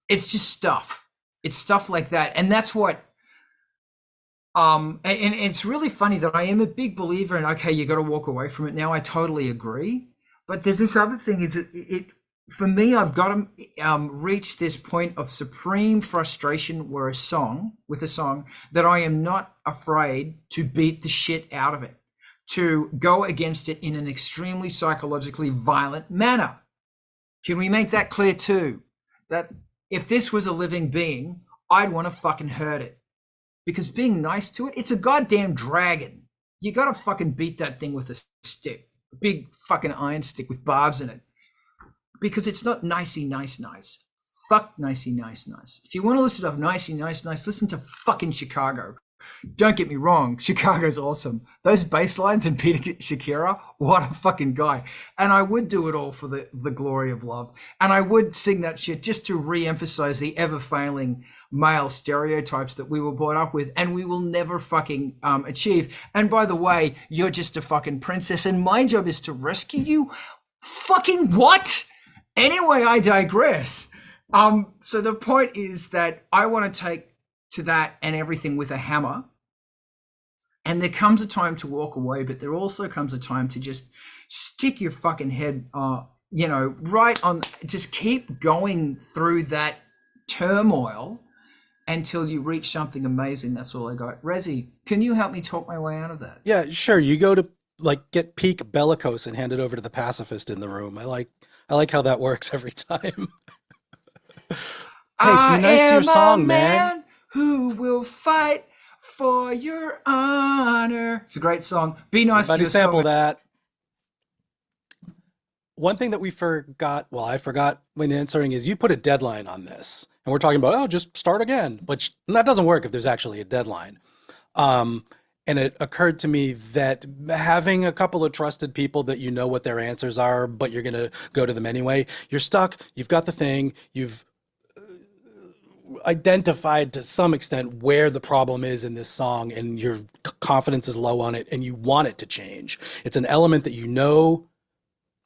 it's just stuff. It's stuff like that. And that's what, and it's really funny that I am a big believer in, okay, you got to walk away from it now. I totally agree. But there's this other thing, is it for me, I've got to reach this point of supreme frustration with a song, that I am not afraid to beat the shit out of it, to go against it in an extremely psychologically violent manner. Can we make that clear too? That if this was a living being, I'd want to fucking hurt it. Because being nice to it, it's a goddamn dragon. You gotta fucking beat that thing with a stick. A big fucking iron stick with barbs in it. Because it's not nicey nice nice. Fuck nicey nice nice. If you want to listen to nicey nice nice, listen to fucking Chicago. Don't get me wrong, Chicago's awesome. Those bass lines and Peter Shakira, what a fucking guy. And I would do it all for the glory of love. And I would sing that shit just to re-emphasize the ever-failing male stereotypes that we were brought up with and we will never fucking achieve. And by the way, you're just a fucking princess and my job is to rescue you? Fucking what? Anyway, I digress. So the point is that I want to take to that and everything with a hammer. And there comes a time to walk away, but there also comes a time to just stick your fucking head, right on, just keep going through that turmoil until you reach something amazing. That's all I got. Rezi, can you help me talk my way out of that? Yeah, sure. You go to like get peak bellicose and hand it over to the pacifist in the room. I like how that works every time. Hey, be nice to your song, man. Who will fight for your honor? It's a great song. Be nice to Everybody your sample song. that. One thing that we forgot, well, I forgot when answering is you put a deadline on this. And we're talking about, just start again. But that doesn't work if there's actually a deadline. And it occurred to me that having a couple of trusted people that you know what their answers are, but you're going to go to them anyway, you're stuck. You've got the thing. You've identified to some extent where the problem is in this song and your confidence is low on it and you want it to change. It's an element that you know.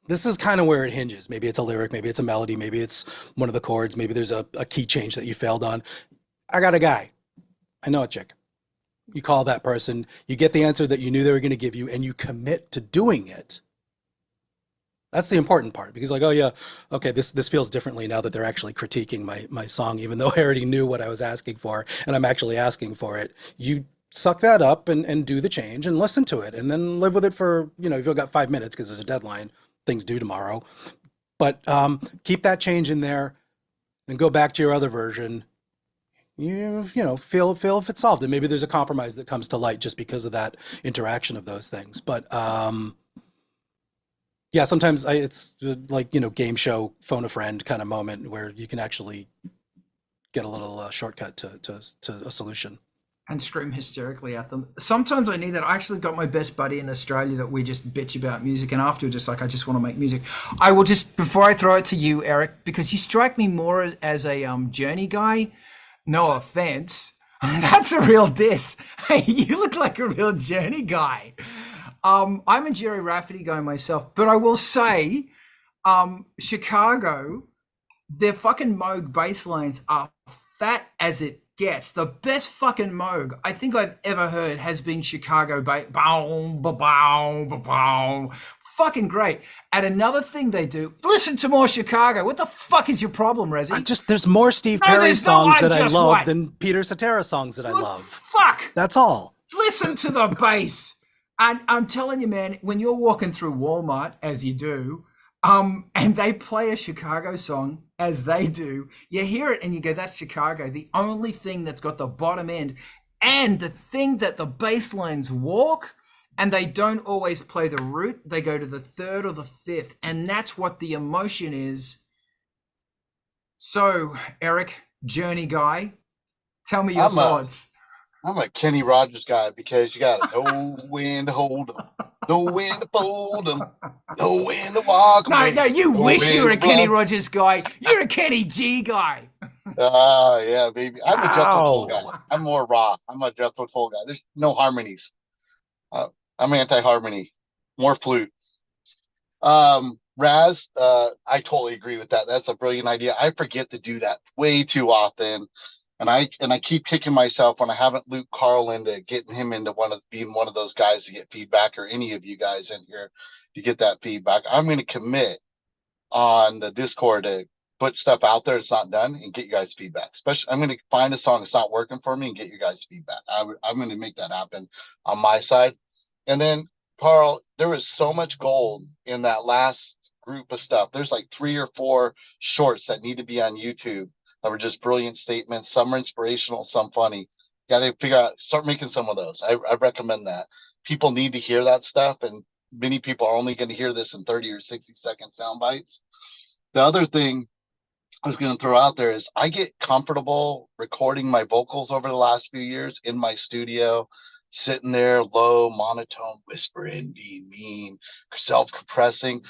This is kind of where it hinges. Maybe it's a lyric, maybe it's a melody, maybe it's one of the chords, maybe there's a key change that you failed on. I got a guy. I know a chick. You call that person, you get the answer that you knew they were going to give you and you commit to doing it. That's the important part because like, oh yeah, okay, this feels differently now that they're actually critiquing my song, even though I already knew what I was asking for and I'm actually asking for it. You suck that up and do the change and listen to it and then live with it for, if you've got 5 minutes because there's a deadline, things due tomorrow. But keep that change in there and go back to your other version. Feel if it's solved and maybe there's a compromise that comes to light just because of that interaction of those things. But yeah, sometimes it's like, game show, phone a friend kind of moment where you can actually get a little shortcut to a solution. And scream hysterically at them. Sometimes I need that. I actually got my best buddy in Australia that we just bitch about music and afterwards just like, I just want to make music. I will just, before I throw it to you, Eric, because you strike me more as a Journey guy, no offense. That's a real diss. Hey, you look like a real Journey guy. I'm a Jerry Rafferty guy myself, but I will say, Chicago, their fucking Moog bass lines are fat as it gets. The best fucking Moog I think I've ever heard has been Chicago bass. Bow, ba bow, ba bow. Fucking great. And another thing they do, listen to more Chicago. What the fuck is your problem, Rezi? There's more Steve Perry songs that I love than Peter Cetera songs that I love. Fuck. That's all. Listen to the bass. And I'm telling you, man, when you're walking through Walmart, as you do, and they play a Chicago song, as they do, you hear it and you go, that's Chicago. The only thing that's got the bottom end and the thing that the bass lines walk, and they don't always play the root. They go to the third or the fifth, and that's what the emotion is. So, Eric, Journey guy, tell me your thoughts. I'm a Kenny Rogers guy because you got to know when to hold them, know when to fold them, know when to walk away. No, you wish you were a Kenny Rogers guy. You're a Kenny G guy. Yeah, baby. I'm a Jethro Tull guy. I'm more Roth. I'm a Jethro Tull guy. There's no harmonies. I'm anti-harmony. More flute. Raz, I totally agree with that. That's a brilliant idea. I forget to do that way too often. And I keep kicking myself when I haven't looped Carl into getting him into being one of those guys to get feedback, or any of you guys in here to get that feedback. I'm going to commit on the Discord to put stuff out there that's not done and get you guys feedback. Especially, I'm going to find a song that's not working for me and get you guys feedback. I'm going to make that happen on my side. And then, Carl, there was so much gold in that last group of stuff. There's like 3 or 4 shorts that need to be on YouTube that were just brilliant statements. Some are inspirational, some funny. Got to figure out, start making some of those. I recommend that. People need to hear that stuff, and many people are only going to hear this in 30 or 60-second sound bites. The other thing I was going to throw out there is I get comfortable recording my vocals over the last few years in my studio, sitting there low, monotone, whispering, being mean, self-compressing.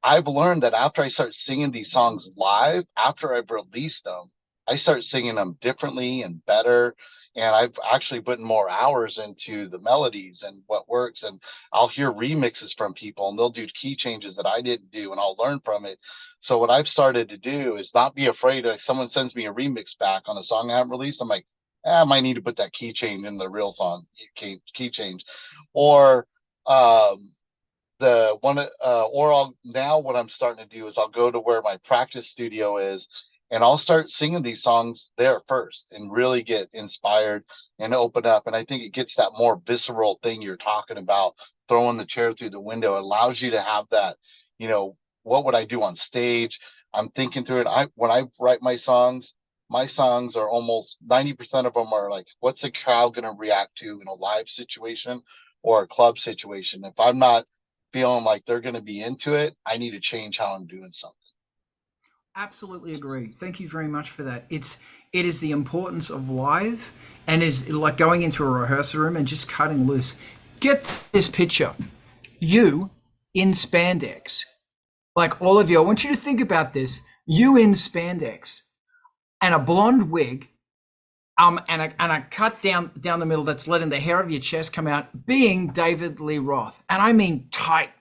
I've learned that after I start singing these songs live, after I've released them, I start singing them differently and better. And I've actually put more hours into the melodies and what works. And I'll hear remixes from people, and they'll do key changes that I didn't do, and I'll learn from it. So what I've started to do is not be afraid. Like, someone sends me a remix back on a song I haven't released, I'm like, I might need to put that key change in the real song, key change. Or the one or I'll now what I'm starting to do is I'll go to where my practice studio is, and I'll start singing these songs there first and really get inspired and open up. And I think it gets that more visceral thing you're talking about, throwing the chair through the window. It allows you to have that, what would I do on stage? I'm thinking through it. When I write my songs are almost 90% of them are like, what's the crowd going to react to in a live situation or a club situation? If I'm not feeling like they're going to be into it, I need to change how I'm doing something. Absolutely agree. Thank you very much for that. It is the importance of live, and is like going into a rehearsal room and just cutting loose. Get this picture. You in spandex. Like, all of you, I want you to think about this. You in spandex and a blonde wig, and a cut down the middle that's letting the hair of your chest come out, being David Lee Roth. And I mean tight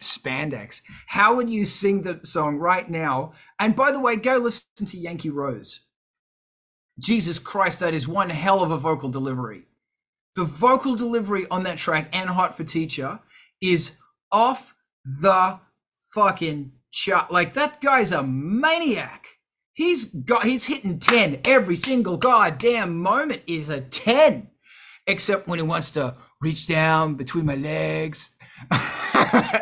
spandex. How would you sing the song right now? And by the way, go listen to Yankee Rose. Jesus Christ, that is one hell of a vocal delivery. The vocal delivery on that track, and Hot for Teacher, is off the fucking chart. Like, that guy's a maniac. He's hitting 10 every single goddamn moment is a 10, except when he wants to reach down between my legs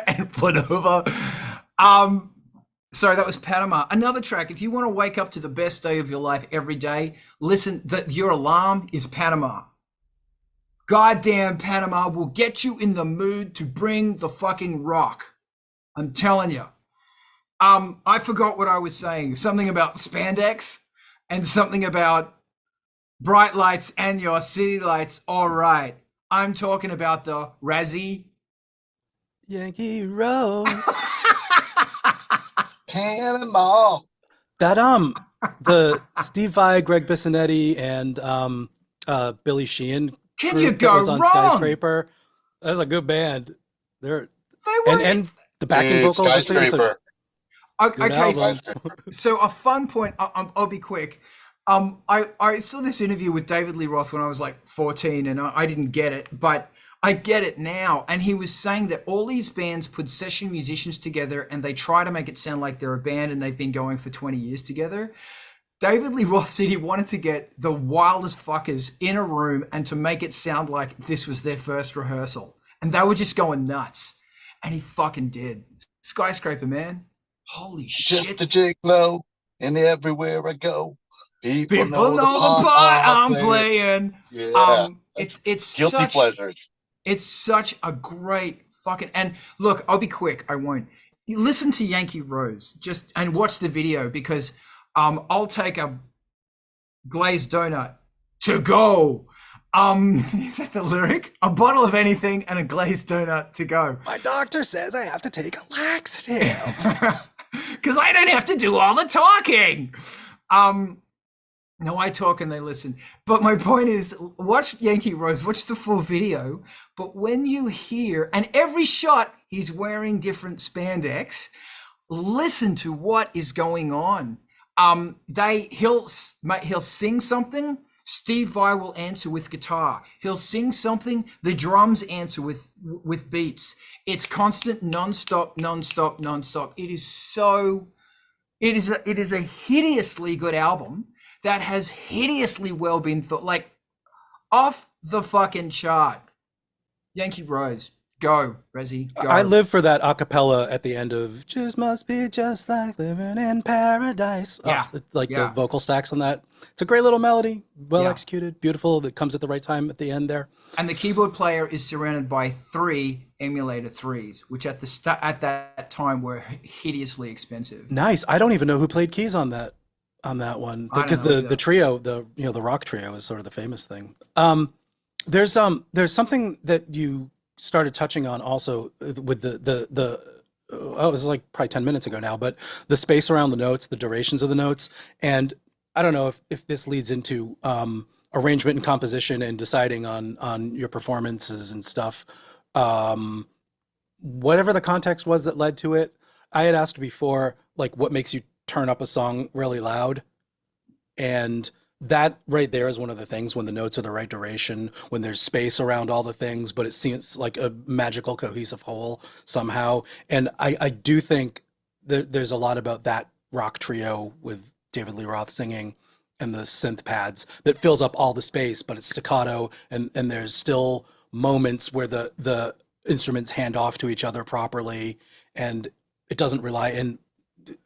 and put over. Sorry, that was Panama. Another track. If you want to wake up to the best day of your life every day, listen. Your alarm is Panama. Goddamn, Panama will get you in the mood to bring the fucking rock. I'm telling you. I forgot what I was saying. Something about spandex and something about bright lights and your city lights. All right. I'm talking about the Raziel. Yankee Rose. Panama. That the Steve Vai, Greg Bissonette, and Billy Sheehan. Can group you that go was on wrong? Skyscraper. That was a good band. They were and the backing vocals. Skyscraper. Okay, so a fun point. I'll be quick. I saw this interview with David Lee Roth when I was like 14, and I didn't get it, but I get it now. And he was saying that all these bands put session musicians together, and they try to make it sound like they're a band, and they've been going for 20 years together. David Lee Roth said he wanted to get the wildest fuckers in a room and to make it sound like this was their first rehearsal, and they were just going nuts. And he fucking did. Skyscraper, man. Holy shit. Just a jig low, and everywhere I go, people know the part I'm playing. Yeah. It's Guilty such pleasures. It's such a great fucking, and look, I'll be quick. I won't. You listen to Yankee Rose and watch the video, because I'll take a glazed donut to go. Is that the lyric? A bottle of anything and a glazed donut to go. My doctor says I have to take a laxative. Because I don't have to do all the talking. No, I talk and they listen. But my point is, watch Yankee Rose, watch the full video. But when you hear, and every shot he's wearing different spandex, listen to what is going on. He'll sing something. Steve Vai will answer with guitar. He'll sing something. The drums answer with beats. It's constant, nonstop. It is a hideously good album that has hideously well been thought, like, off the fucking chart. Yankee Rose. Go, Rezi, go. I live for that a cappella at the end of "Just must be just like living in paradise." Yeah, Like the yeah. vocal stacks on that. It's a great little melody, well Yeah. executed, beautiful. That comes at the right time at the end there. And the keyboard player is surrounded by 3 emulator 3s, which at that time were hideously expensive. Nice. I don't even know who played keys on that one, I don't because know the either. trio, the rock trio is sort of the famous thing. There's something that you started touching on also with the oh, it was like probably 10 minutes ago now, but the space around the notes, the durations of the notes. And I don't know if this leads into arrangement and composition and deciding on your performances and stuff. Whatever the context was that led to it, I had asked before, like, what makes you turn up a song really loud? And that right there is one of the things, when the notes are the right duration, when there's space around all the things, but it seems like a magical cohesive whole somehow. And I do think there's a lot about that rock trio with David Lee Roth singing and the synth pads that fills up all the space, but it's staccato, and there's still moments where the instruments hand off to each other properly, and it doesn't rely. And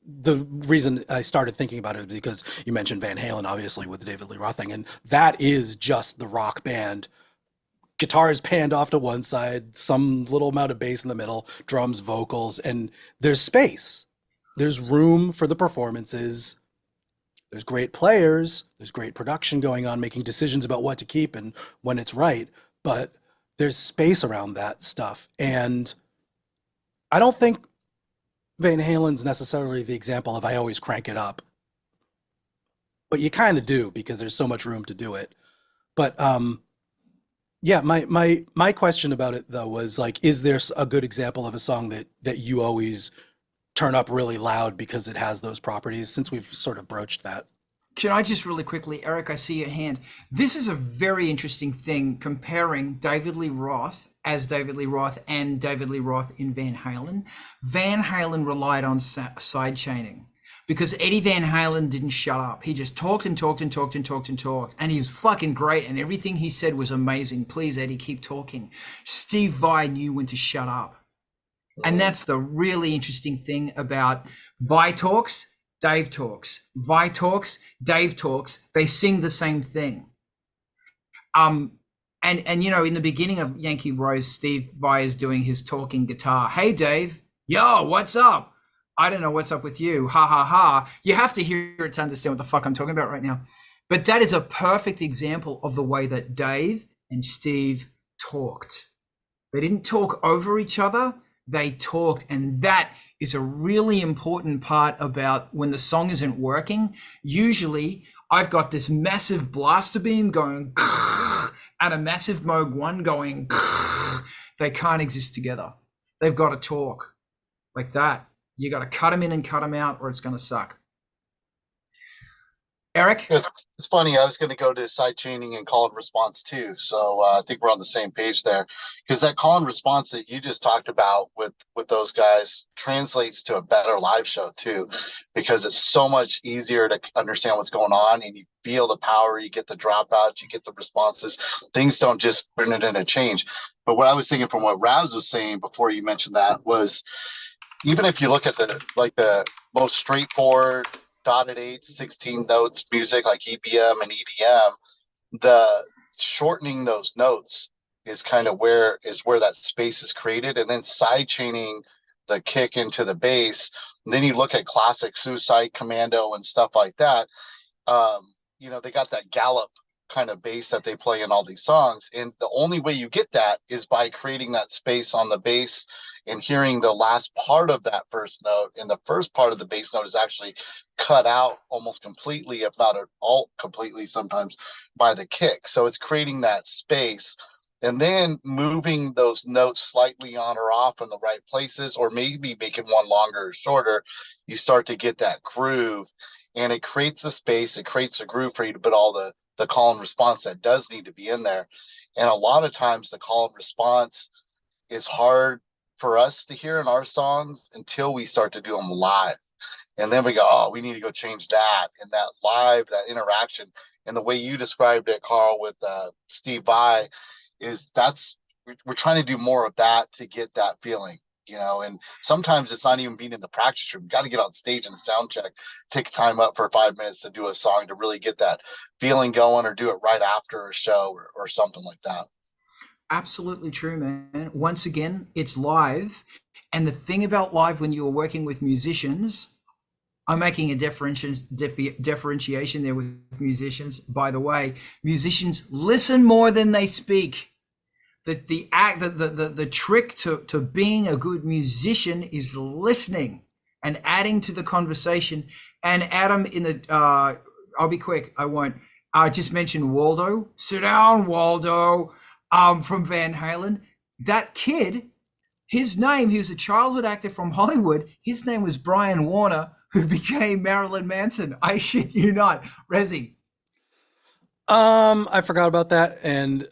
the reason I started thinking about it is because you mentioned Van Halen, obviously, with the David Lee Roth thing, and that is just the rock band. Guitars panned off to one side, some little amount of bass in the middle, drums, vocals, and there's space. There's room for the performances. There's great players. There's great production going on, making decisions about what to keep and when it's right. But there's space around that stuff. And I don't think Van Halen's necessarily the example of I always crank it up, but you kind of do, because there's so much room to do it. But yeah, my question about it though was like, is there a good example of a song that you always turn up really loud because it has those properties, since we've sort of broached that? Can I just really quickly, Eric, I see your hand. This is a very interesting thing, comparing David Lee Roth as David Lee Roth and David Lee Roth in Van Halen. Van Halen relied on side chaining, because Eddie Van Halen didn't shut up. He just talked and talked and talked and talked and talked. And he was fucking great. And everything he said was amazing. Please, Eddie, keep talking. Steve Vai knew when to shut up. And that's the really interesting thing about Vai talks, Dave talks. Vai talks, Dave talks. They sing the same thing. And you know, in the beginning of Yankee Rose, Steve Vai is doing his talking guitar. Hey, Dave. Yo, what's up? I don't know what's up with you. Ha, ha, ha. You have to hear it to understand what the fuck I'm talking about right now. But that is a perfect example of the way that Dave and Steve talked. They didn't talk over each other. They talked. And that is a really important part about when the song isn't working. Usually I've got this massive blaster beam going and a massive Moog 1 going. They can't exist together. They've got to talk like that. You got to cut them in and cut them out, or it's going to suck. Eric? It's funny. I was going to go to side chaining and call and response too. So I think we're on the same page there, because that call and response that you just talked about with those guys translates to a better live show too, because it's so much easier to understand what's going on, and you feel the power. You get the dropouts, you get the responses. Things don't just burn it in a change. But what I was thinking from what Raz was saying before you mentioned that was, even if you look at the most straightforward dotted 8, 16 notes music like EBM and EDM, the shortening those notes is kind of where that space is created, and then side chaining the kick into the bass. And then you look at classic Suicide Commando and stuff like that. You know, they got that gallop kind of bass that they play in all these songs, and the only way you get that is by creating that space on the bass and hearing the last part of that first note. And the first part of the bass note is actually cut out almost completely, if not all completely sometimes, by the kick. So it's creating that space, and then moving those notes slightly on or off in the right places, or maybe making one longer or shorter. You start to get that groove, and it creates a space, it creates a groove for you to put all the call and response that does need to be in there. And a lot of times the call and response is hard for us to hear in our songs until we start to do them live. And then we go, oh, we need to go change that. And that live, that interaction, and the way you described it, Carl, with Steve Vai, is that's we're trying to do more of that to get that feeling, you know. And sometimes it's not even being in the practice room. You got to get on stage and sound check, take time up for 5 minutes to do a song to really get that feeling going, or do it right after a show or something like that. Absolutely true, man. Once again, it's live. And the thing about live, when you're working with musicians, I'm making a differentiation there with musicians. By the way, musicians listen more than they speak. The trick to being a good musician is listening and adding to the conversation. And Adam, I'll be quick. I won't. I just mentioned Waldo. Sit down, Waldo. From Van Halen. That kid, his name, he was a childhood actor from Hollywood. His name was Brian Warner, who became Marilyn Manson. I shit you not. Rezi. I forgot about that, and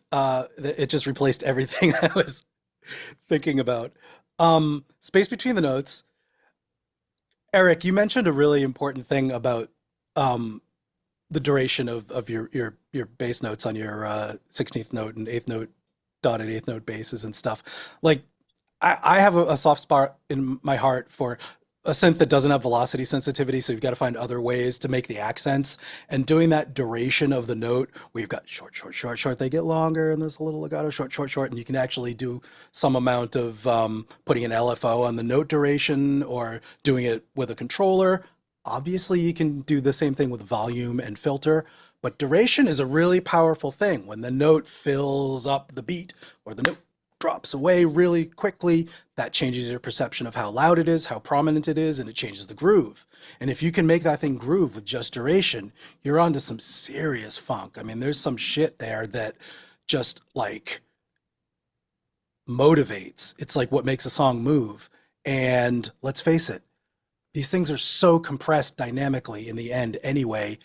it just replaced everything I was thinking about. Space between the notes. Eric, you mentioned a really important thing about the duration of your bass notes on your 16th note and 8th note dotted 8th note basses and stuff. Like I have a soft spot in my heart for a synth that doesn't have velocity sensitivity, so you've got to find other ways to make the accents. And doing that duration of the note, where you've got short, short, short, short, they get longer, and there's a little legato, short, short, short, and you can actually do some amount of putting an LFO on the note duration or doing it with a controller. Obviously, you can do the same thing with volume and filter, but duration is a really powerful thing. When the note fills up the beat or the note drops away really quickly, that changes your perception of how loud it is, how prominent it is, and it changes the groove. And if you can make that thing groove with just duration, you're onto some serious funk. I mean, there's some shit there that just like motivates. It's like what makes a song move. And let's face it, these things are so compressed dynamically in the end anyway,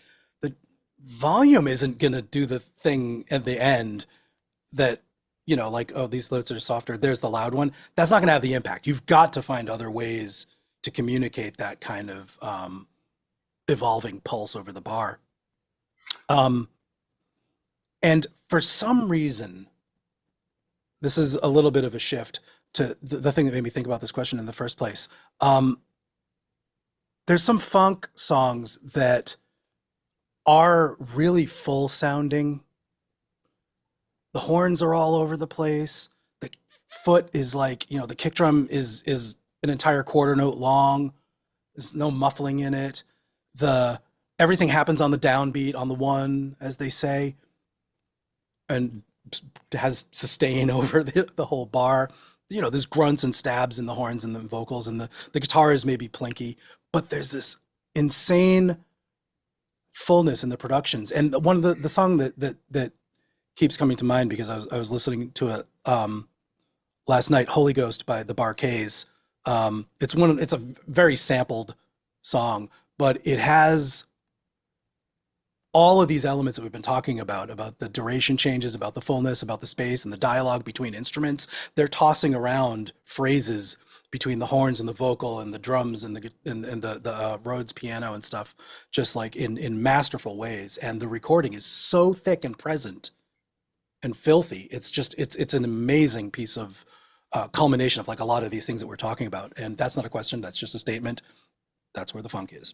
that volume isn't going to do the thing at the end that, you know, like, oh, these notes are softer, there's the loud one. That's not going to have the impact. You've got to find other ways to communicate that kind of evolving pulse over the bar. And for some reason, this is a little bit of a shift to the thing that made me think about this question in the first place. There's some funk songs that are really full sounding. The horns are all over the place. The foot is like, you know, the kick drum is an entire quarter note long. There's no muffling in it. Everything happens on the downbeat, on the one, as they say, and has sustain over the whole bar. You know, there's grunts and stabs in the horns and the vocals, and the guitar is maybe plinky, but there's this insane fullness in the productions. And one of the song that keeps coming to mind, because I was listening to it last night, Holy Ghost by the Barkays. It's a very sampled song, but it has all of these elements that we've been talking about the duration changes, about the fullness, about the space, and the dialogue between instruments. They're tossing around phrases between the horns and the vocal and the drums and the Rhodes piano and stuff, just like in masterful ways. And the recording is so thick and present and filthy. It's an amazing piece of culmination of like a lot of these things that we're talking about. And that's not a question, that's just a statement. That's where the funk is.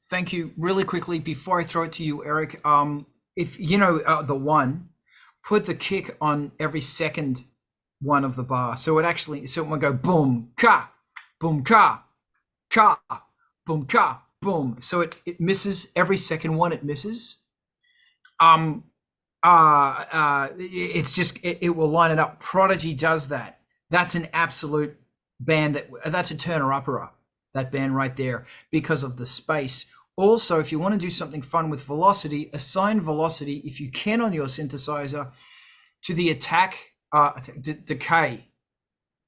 Thank you. Really quickly, before I throw it to you, Eric, if you know the one, put the kick on every second one of the bar. So it might go boom, ka, boom, ka, boom, ka, boom. So it misses every second one, it misses. It's just, it will line it up. Prodigy does that. That's an absolute band that's a turner-upper, that band right there, because of the space. Also, if you want to do something fun with velocity, assign velocity, if you can on your synthesizer, to the decay,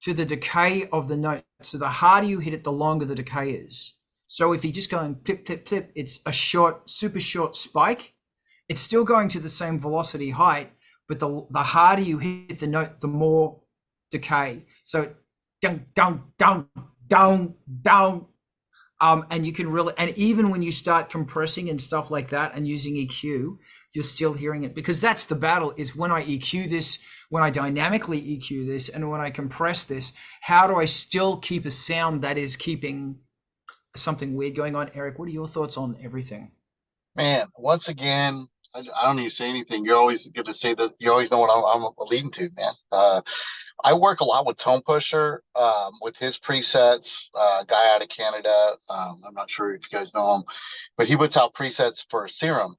to the decay of the note. So the harder you hit it, the longer the decay is. So if you're just going clip, clip, clip, it's a short, super short spike. It's still going to the same velocity height, but the harder you hit the note, the more decay. So down, down, down, down, down. And you can really, and even when you start compressing and stuff like that and using EQ, you're still hearing it, because that's the battle, is when I EQ this, when I dynamically EQ this, and when I compress this, how do I still keep a sound that is keeping something weird going on? Eric, what are your thoughts on everything? Man, once again, I don't need to say anything. You're always going to say that. You always know what I'm leading to, man. I work a lot with Tone Pusher, with his presets, guy out of Canada. I'm not sure if you guys know him, but he puts out presets for Serum.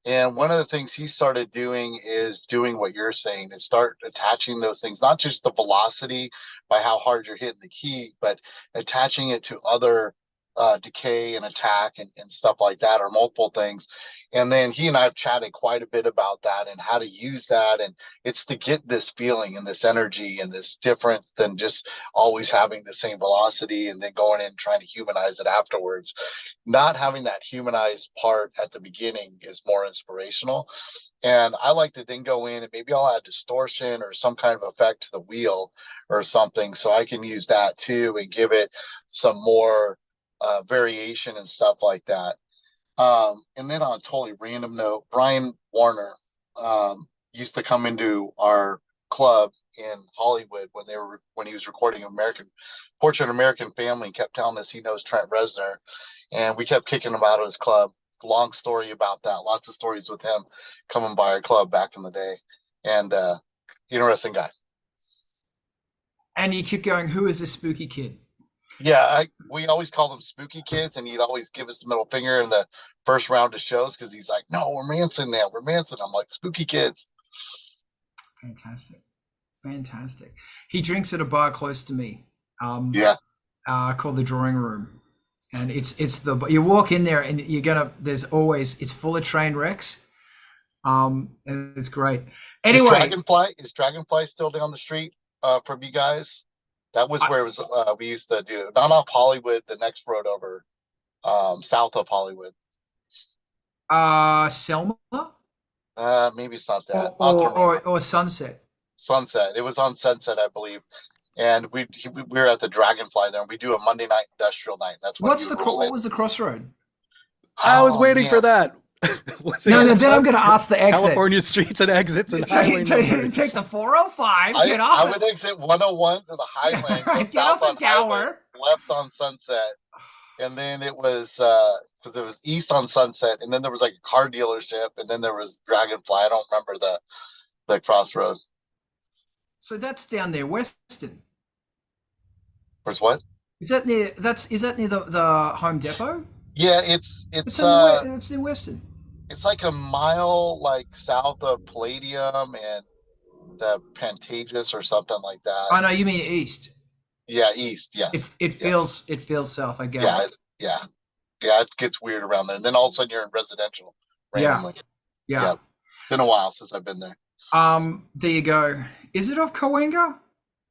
And one of the things he started doing is doing what you're saying, is start attaching those things, not just the velocity by how hard you're hitting the key, but attaching it to other decay and attack and stuff like that, or multiple things. And then he and I have chatted quite a bit about that and how to use that. And it's to get this feeling and this energy and this different than just always having the same velocity and then going in and trying to humanize it afterwards. Not having that humanized part at the beginning is more inspirational. And I like to then go in and maybe I'll add distortion or some kind of effect to the wheel or something, so I can use that too and give it some more variation and stuff like that. And then on a totally random note, Brian Warner used to come into our club in Hollywood when he was recording Portrait of American Family, and kept telling us he knows Trent Reznor, and we kept kicking him out of his club. Long story about that. Lots of stories with him coming by our club back in the day, and interesting guy. And you keep going, who is this spooky kid? Yeah, we always call them spooky kids, and he'd always give us the middle finger in the first round of shows because he's like, "No, we're Manson now. We're Manson." I'm like, "Spooky kids." Fantastic. He drinks at a bar close to me. Called the Drawing Room, and you walk in there and it's full of train wrecks. And it's great. Anyway, is Dragonfly still down the street from you guys? That was where it was. We used to do, not off Hollywood, the next road over, south of Hollywood. Selma? Maybe it's not that. Or Sunset. Sunset. It was on Sunset, I believe. And we were at the Dragonfly there, and we do a Monday night industrial night. That's what was the crossroad? I was waiting for that. Then I'm going to ask the exit. California streets and exits and highway numbers. Take the 405. Get off. I would exit 101 to the highway. Go Get south off on the Gower. Highway, left on Sunset, and then it was because it was east on Sunset, and then there was like a car dealership, and then there was Dragonfly. I don't remember the crossroad. So that's down there, Western. Where's what? Is that near the Home Depot? Yeah, it's near Western. It's like a mile south of Palladium and the Pantages or something like that. Oh no, you mean east? Yeah, east. Yes. It feels south. I guess. Yeah. It gets weird around there, and then all of a sudden you're in residential randomly. Yeah. Been a while since I've been there. There you go. Is it off Cahuenga?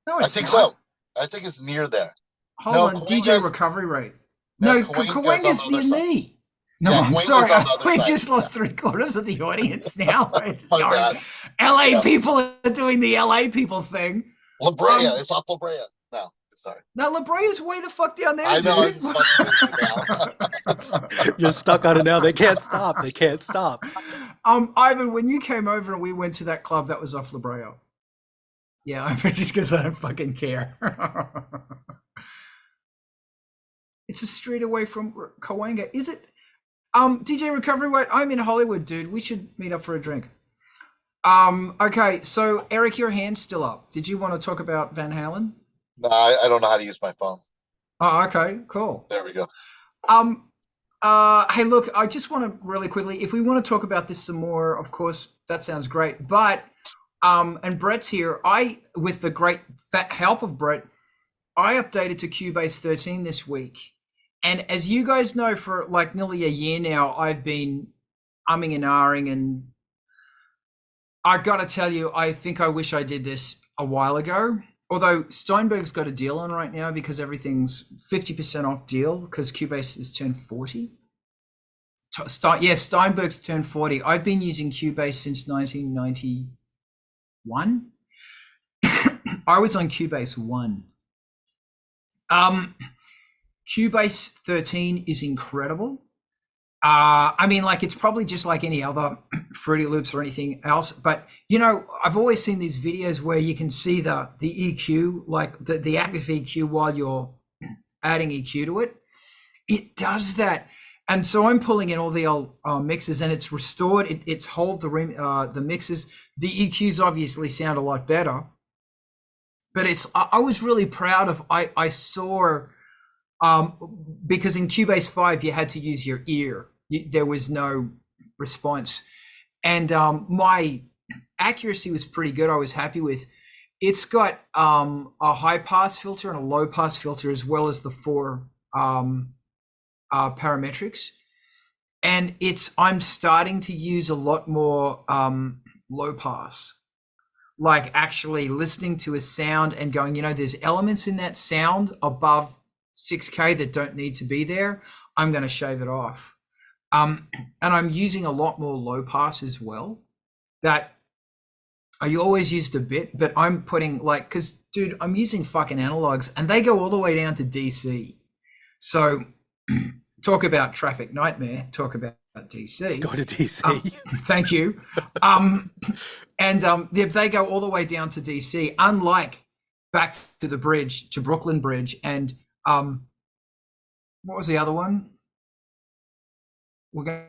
No, I think so. I think it's near there. Hold on, DJ Recovery Rate. No, Cahuenga's near me. No, I'm sorry. We've just lost 3/4 of the audience now. It's going, LA people are doing the LA people thing. La Brea. It's off La Brea. No, sorry. No, La Brea's way the fuck down there, I know, dude. You're stuck on it now. They can't stop. Ivan, when you came over and we went to that club, that was off La Brea. Yeah, just because I don't fucking care. It's a street away from Cahuenga. Is it? DJ Recovery Rate, I'm in Hollywood, dude. We should meet up for a drink. Okay, so Eric, your hand's still up. Did you want to talk about Van Halen? No, I don't know how to use my phone. Oh, okay, cool. There we go. Hey, look, I just want to really quickly, if we want to talk about this some more, of course, that sounds great. But, and Brett's here, with the great help of Brett, I updated to Cubase 13 this week. And as you guys know, for nearly a year now, I've been umming and ahhing, and I got to tell you, I think I wish I did this a while ago. Although Steinberg's got a deal on right now because everything's 50% off deal because Cubase has turned 40. Steinberg's turned 40. I've been using Cubase since 1991. I was on Cubase 1. Cubase 13 is incredible. I mean, like, it's probably just like any other Fruity Loops or anything else. But, you know, I've always seen these videos where you can see the EQ, like the active EQ while you're adding EQ to it. It does that. And so I'm pulling in all the old mixes, and it's restored. It's hold the mixes. The EQs obviously sound a lot better. But I was really proud of, I saw, because in Cubase 5 you had to use your ear. There was no response, and my accuracy was pretty good. I was happy with. It's got a high pass filter and a low pass filter, as well as the 4 parametrics, and I'm starting to use a lot more low pass, like actually listening to a sound and going, you know, there's elements in that sound above 6K that don't need to be there. I'm going to shave it off. And I'm using a lot more low pass as well. That I always used a bit, but I'm putting, like, because dude, I'm using fucking analogs and they go all the way down to DC. So talk about traffic nightmare, talk about DC. Go to DC. Thank you. They go all the way down to DC, unlike back to the bridge, to Brooklyn Bridge. And what was the other one? We're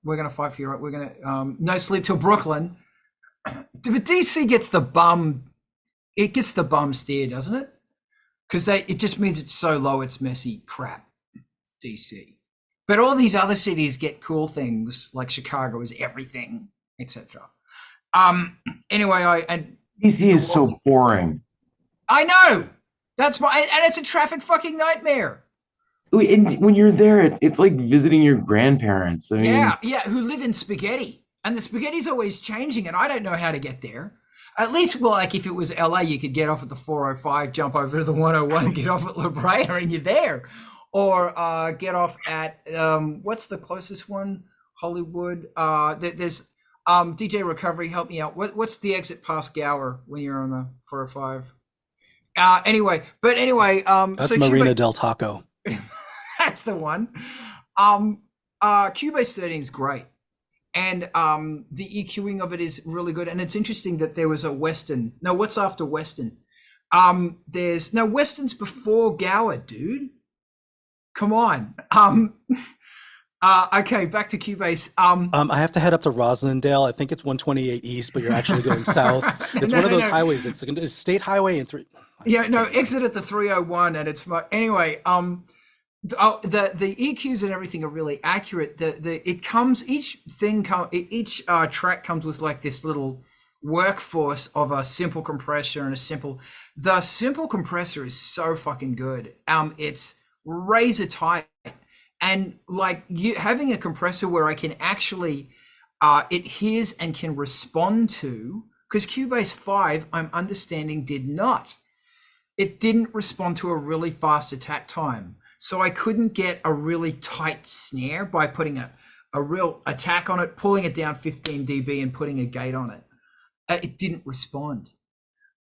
gonna fight for you, right? We're gonna No Sleep Till Brooklyn. But DC gets the bum. It gets the bum steer, doesn't it? Because it just means it's so low, it's messy crap. DC. But all these other cities get cool things, like Chicago is everything, etc. Anyway, DC is so boring. I know. And it's a traffic fucking nightmare. And when you're there, it's like visiting your grandparents. I mean, yeah, who live in spaghetti, and the spaghetti's always changing, and I don't know how to get there. At least, well, like if it was LA, you could get off at the 405, jump over to the 101, get off at La Brea, and you're there. Or get off at what's the closest one? Hollywood. There's DJ Recovery. Help me out. What's the exit past Gower when you're on the 405? Anyway, that's so Marina del Taco. That's the one. Cubase 13 is great, and the EQing of it is really good. And it's interesting that there was a Western. No, what's after Western? There's no Western's before Gower, dude. Come on. Okay, back to Cubase. I have to head up to Roslindale. I think it's 128 East, but you're actually going south. It's one of those highways. It's a state highway and 3. Yeah, no, exit at the 301, and it's anyway. The EQs and everything are really accurate. Each track comes with like this little workforce of a simple compressor and the simple compressor is so fucking good. It's razor tight, and like you having a compressor where I can actually it hears and can respond to, because Cubase 5 I'm understanding it didn't respond to a really fast attack time, so I couldn't get a really tight snare by putting a real attack on it, pulling it down 15 dB and putting a gate on it. It didn't respond,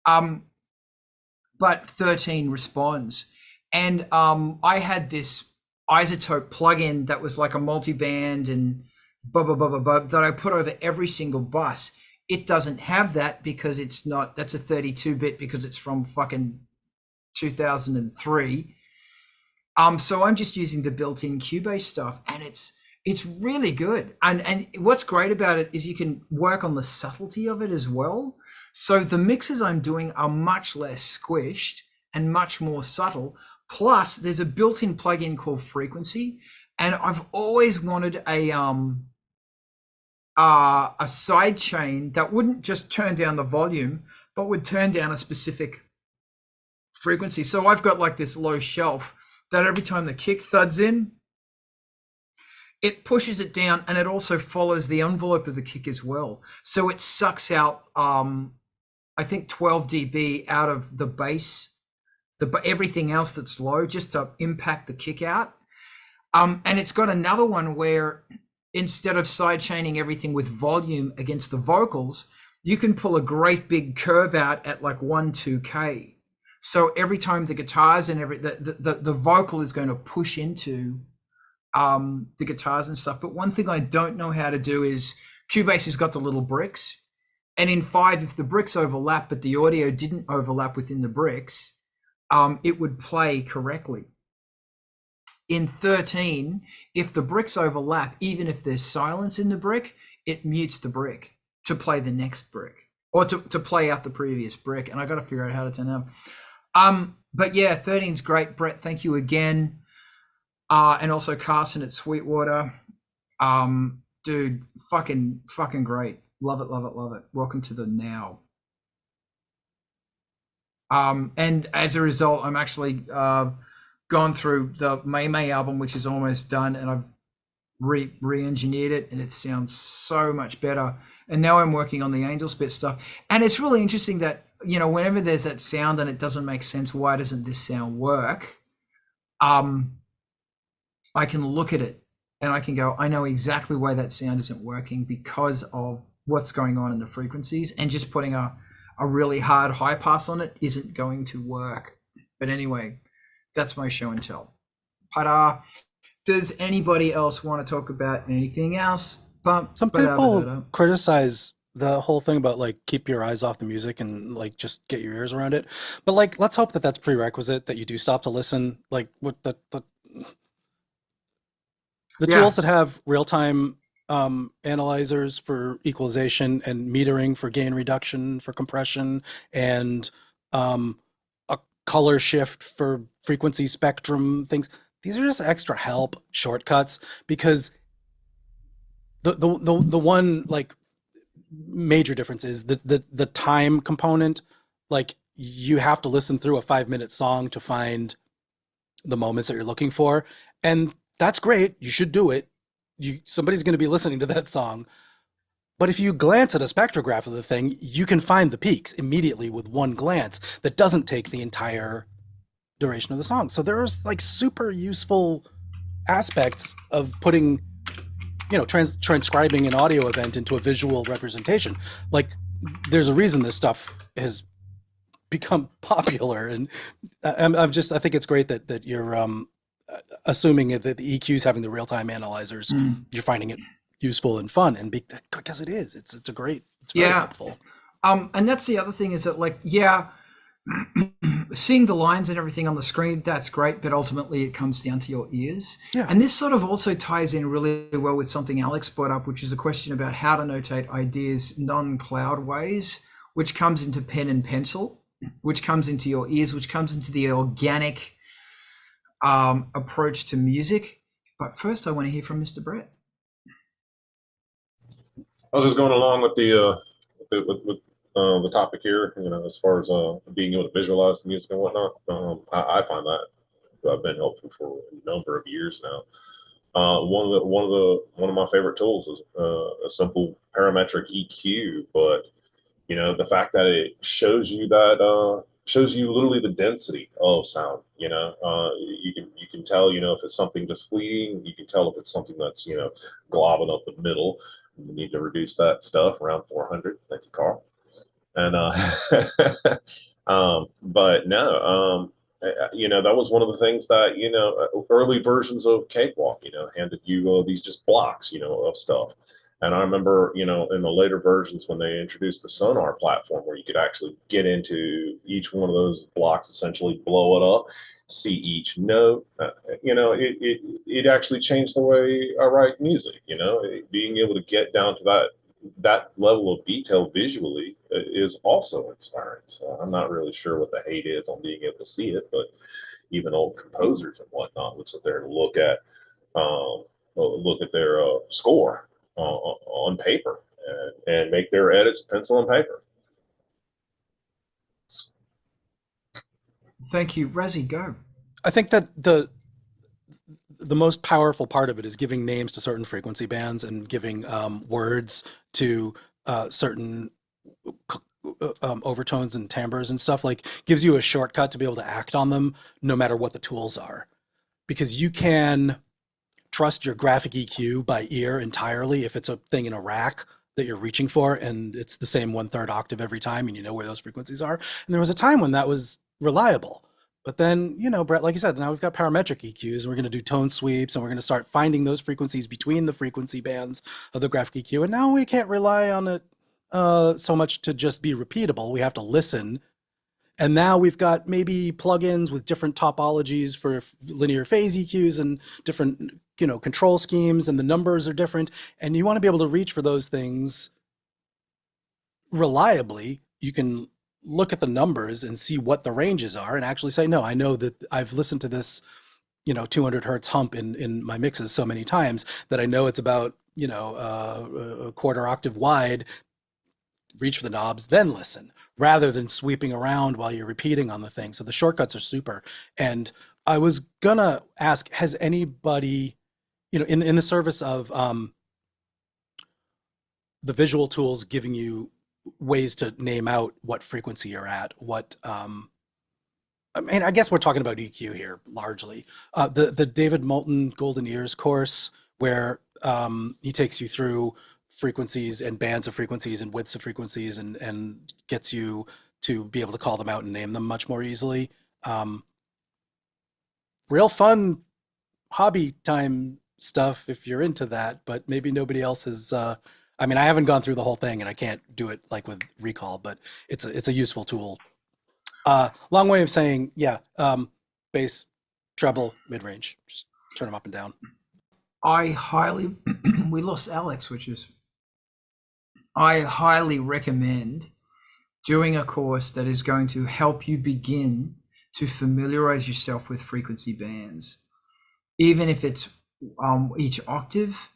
but 13 responds. And I had this isotope plugin that was like a multi-band and that I put over every single bus. It doesn't have that because that's a 32-bit because it's from fucking 2003. So I'm just using the built-in Cubase stuff, and it's really good. And what's great about it is you can work on the subtlety of it as well. So the mixes I'm doing are much less squished and much more subtle. Plus, there's a built-in plugin called Frequency, and I've always wanted a side chain that wouldn't just turn down the volume, but would turn down a specific frequency. So I've got like this low shelf that every time the kick thuds in, it pushes it down, and it also follows the envelope of the kick as well. So it sucks out, I think 12 dB out of the bass, everything else that's low, just to impact the kick out. And it's got another one where instead of side chaining everything with volume against the vocals, you can pull a great big curve out at like 1-2K. So every time the guitars and the vocal is going to push into the guitars and stuff. But one thing I don't know how to do is Cubase has got the little bricks. And in 5, if the bricks overlap, but the audio didn't overlap within the bricks, it would play correctly. In 13, if the bricks overlap, even if there's silence in the brick, it mutes the brick to play the next brick or to play out the previous brick. And I got to figure out how to turn that. But yeah, 13's great. Brett, thank you again. And also Carson at Sweetwater. Dude, fucking great. Love it, love it, love it. Welcome to the now. And as a result, I'm actually gone through the May album, which is almost done, and I've re-engineered it, and it sounds so much better. And now I'm working on the Angelspit stuff. And it's really interesting that, you know, whenever there's that sound and it doesn't make sense, why doesn't this sound work? I can look at it and I can go, I know exactly why that sound isn't working because of what's going on in the frequencies, and just putting a really hard high pass on it isn't going to work. But anyway, that's my show and tell. But does anybody else want to talk about anything else? Some people criticize the whole thing about like keep your eyes off the music and like just get your ears around it. But like, let's hope that that's prerequisite, that you do stop to listen. Like what the tools that have real-time analyzers for equalization and metering for gain reduction, for compression, and a color shift for frequency spectrum things. These are just extra help shortcuts, because the one like major difference is the time component. Like you have to listen through a 5-minute song to find the moments that you're looking for, and that's great. You should do it. Somebody's going to be listening to that song. But if you glance at a spectrograph of the thing, you can find the peaks immediately with one glance that doesn't take the entire duration of the song. So there's like super useful aspects of putting, you know, transcribing an audio event into a visual representation. Like there's a reason this stuff has become popular. And I think it's great that you're assuming that the EQ's having the real-time analyzers, you're finding it useful and fun, and because it is, it's very helpful. And that's the other thing is that, like, yeah, seeing the lines and everything on the screen, that's great, but ultimately it comes down to your ears. Yeah. And this sort of also ties in really well with something Alex brought up, which is a question about how to notate ideas non-cloud ways, which comes into pen and pencil, which comes into your ears, which comes into the organic approach to music. But first I want to hear from Mr. Brett. I was just going along with the topic here, you know, as far as being able to visualize the music and whatnot. I find that I've been helpful for a number of years now. One of my favorite tools is a simple parametric EQ, but you know, the fact that it shows you literally the density of sound. You know, you can tell, you know, if it's something just fleeting. You can tell if it's something that's, you know, globbing up the middle. You need to reduce that stuff around 400. Thank you, Carl. And but no, you know, that was one of the things that, you know, early versions of Cakewalk, you know, handed you these just blocks, you know, of stuff. And I remember, you know, in the later versions when they introduced the Sonar platform, where you could actually get into each one of those blocks, essentially blow it up, see each note. You know, it actually changed the way I write music. You know, being able to get down to that level of detail visually is also inspiring. So I'm not really sure what the hate is on being able to see it, but even old composers and whatnot would sit there and look at their score on paper and make their edits pencil and paper. Thank you. Razi, go. I think that the most powerful part of it is giving names to certain frequency bands and giving words to certain overtones and timbres and stuff. Like gives you a shortcut to be able to act on them no matter what the tools are, because you can trust your graphic EQ by ear entirely if it's a thing in a rack that you're reaching for and it's the same 1/3 octave every time and you know where those frequencies are. And there was a time when that was reliable. But then, you know, Brett, like you said, now we've got parametric EQs, and we're going to do tone sweeps, and we're going to start finding those frequencies between the frequency bands of the graphic EQ. And now we can't rely on it so much to just be repeatable. We have to listen. And now we've got maybe plugins with different topologies for linear phase EQs and different, you know, control schemes, and the numbers are different. And you want to be able to reach for those things reliably. You can look at the numbers and see what the ranges are and actually say, no, I know that I've listened to this, you know, 200 hertz hump in my mixes so many times that I know it's about, you know, a quarter octave wide. Reach for the knobs, then listen, rather than sweeping around while you're repeating on the thing. So the shortcuts are super. And I was gonna ask, has anybody, you know, in the service of the visual tools giving you ways to name out what frequency you're at, what I mean, I guess we're talking about EQ here largely. The David Moulton Golden Ears course, where he takes you through frequencies and bands of frequencies and widths of frequencies, and gets you to be able to call them out and name them much more easily. Real fun hobby time stuff if you're into that, but maybe nobody else has. I mean, I haven't gone through the whole thing, and I can't do it like with Recall, but it's a useful tool. Long way of saying, yeah, bass, treble, mid-range, just turn them up and down. I highly, we lost Alex, I highly recommend doing a course that is going to help you begin to familiarize yourself with frequency bands, even if it's each octave,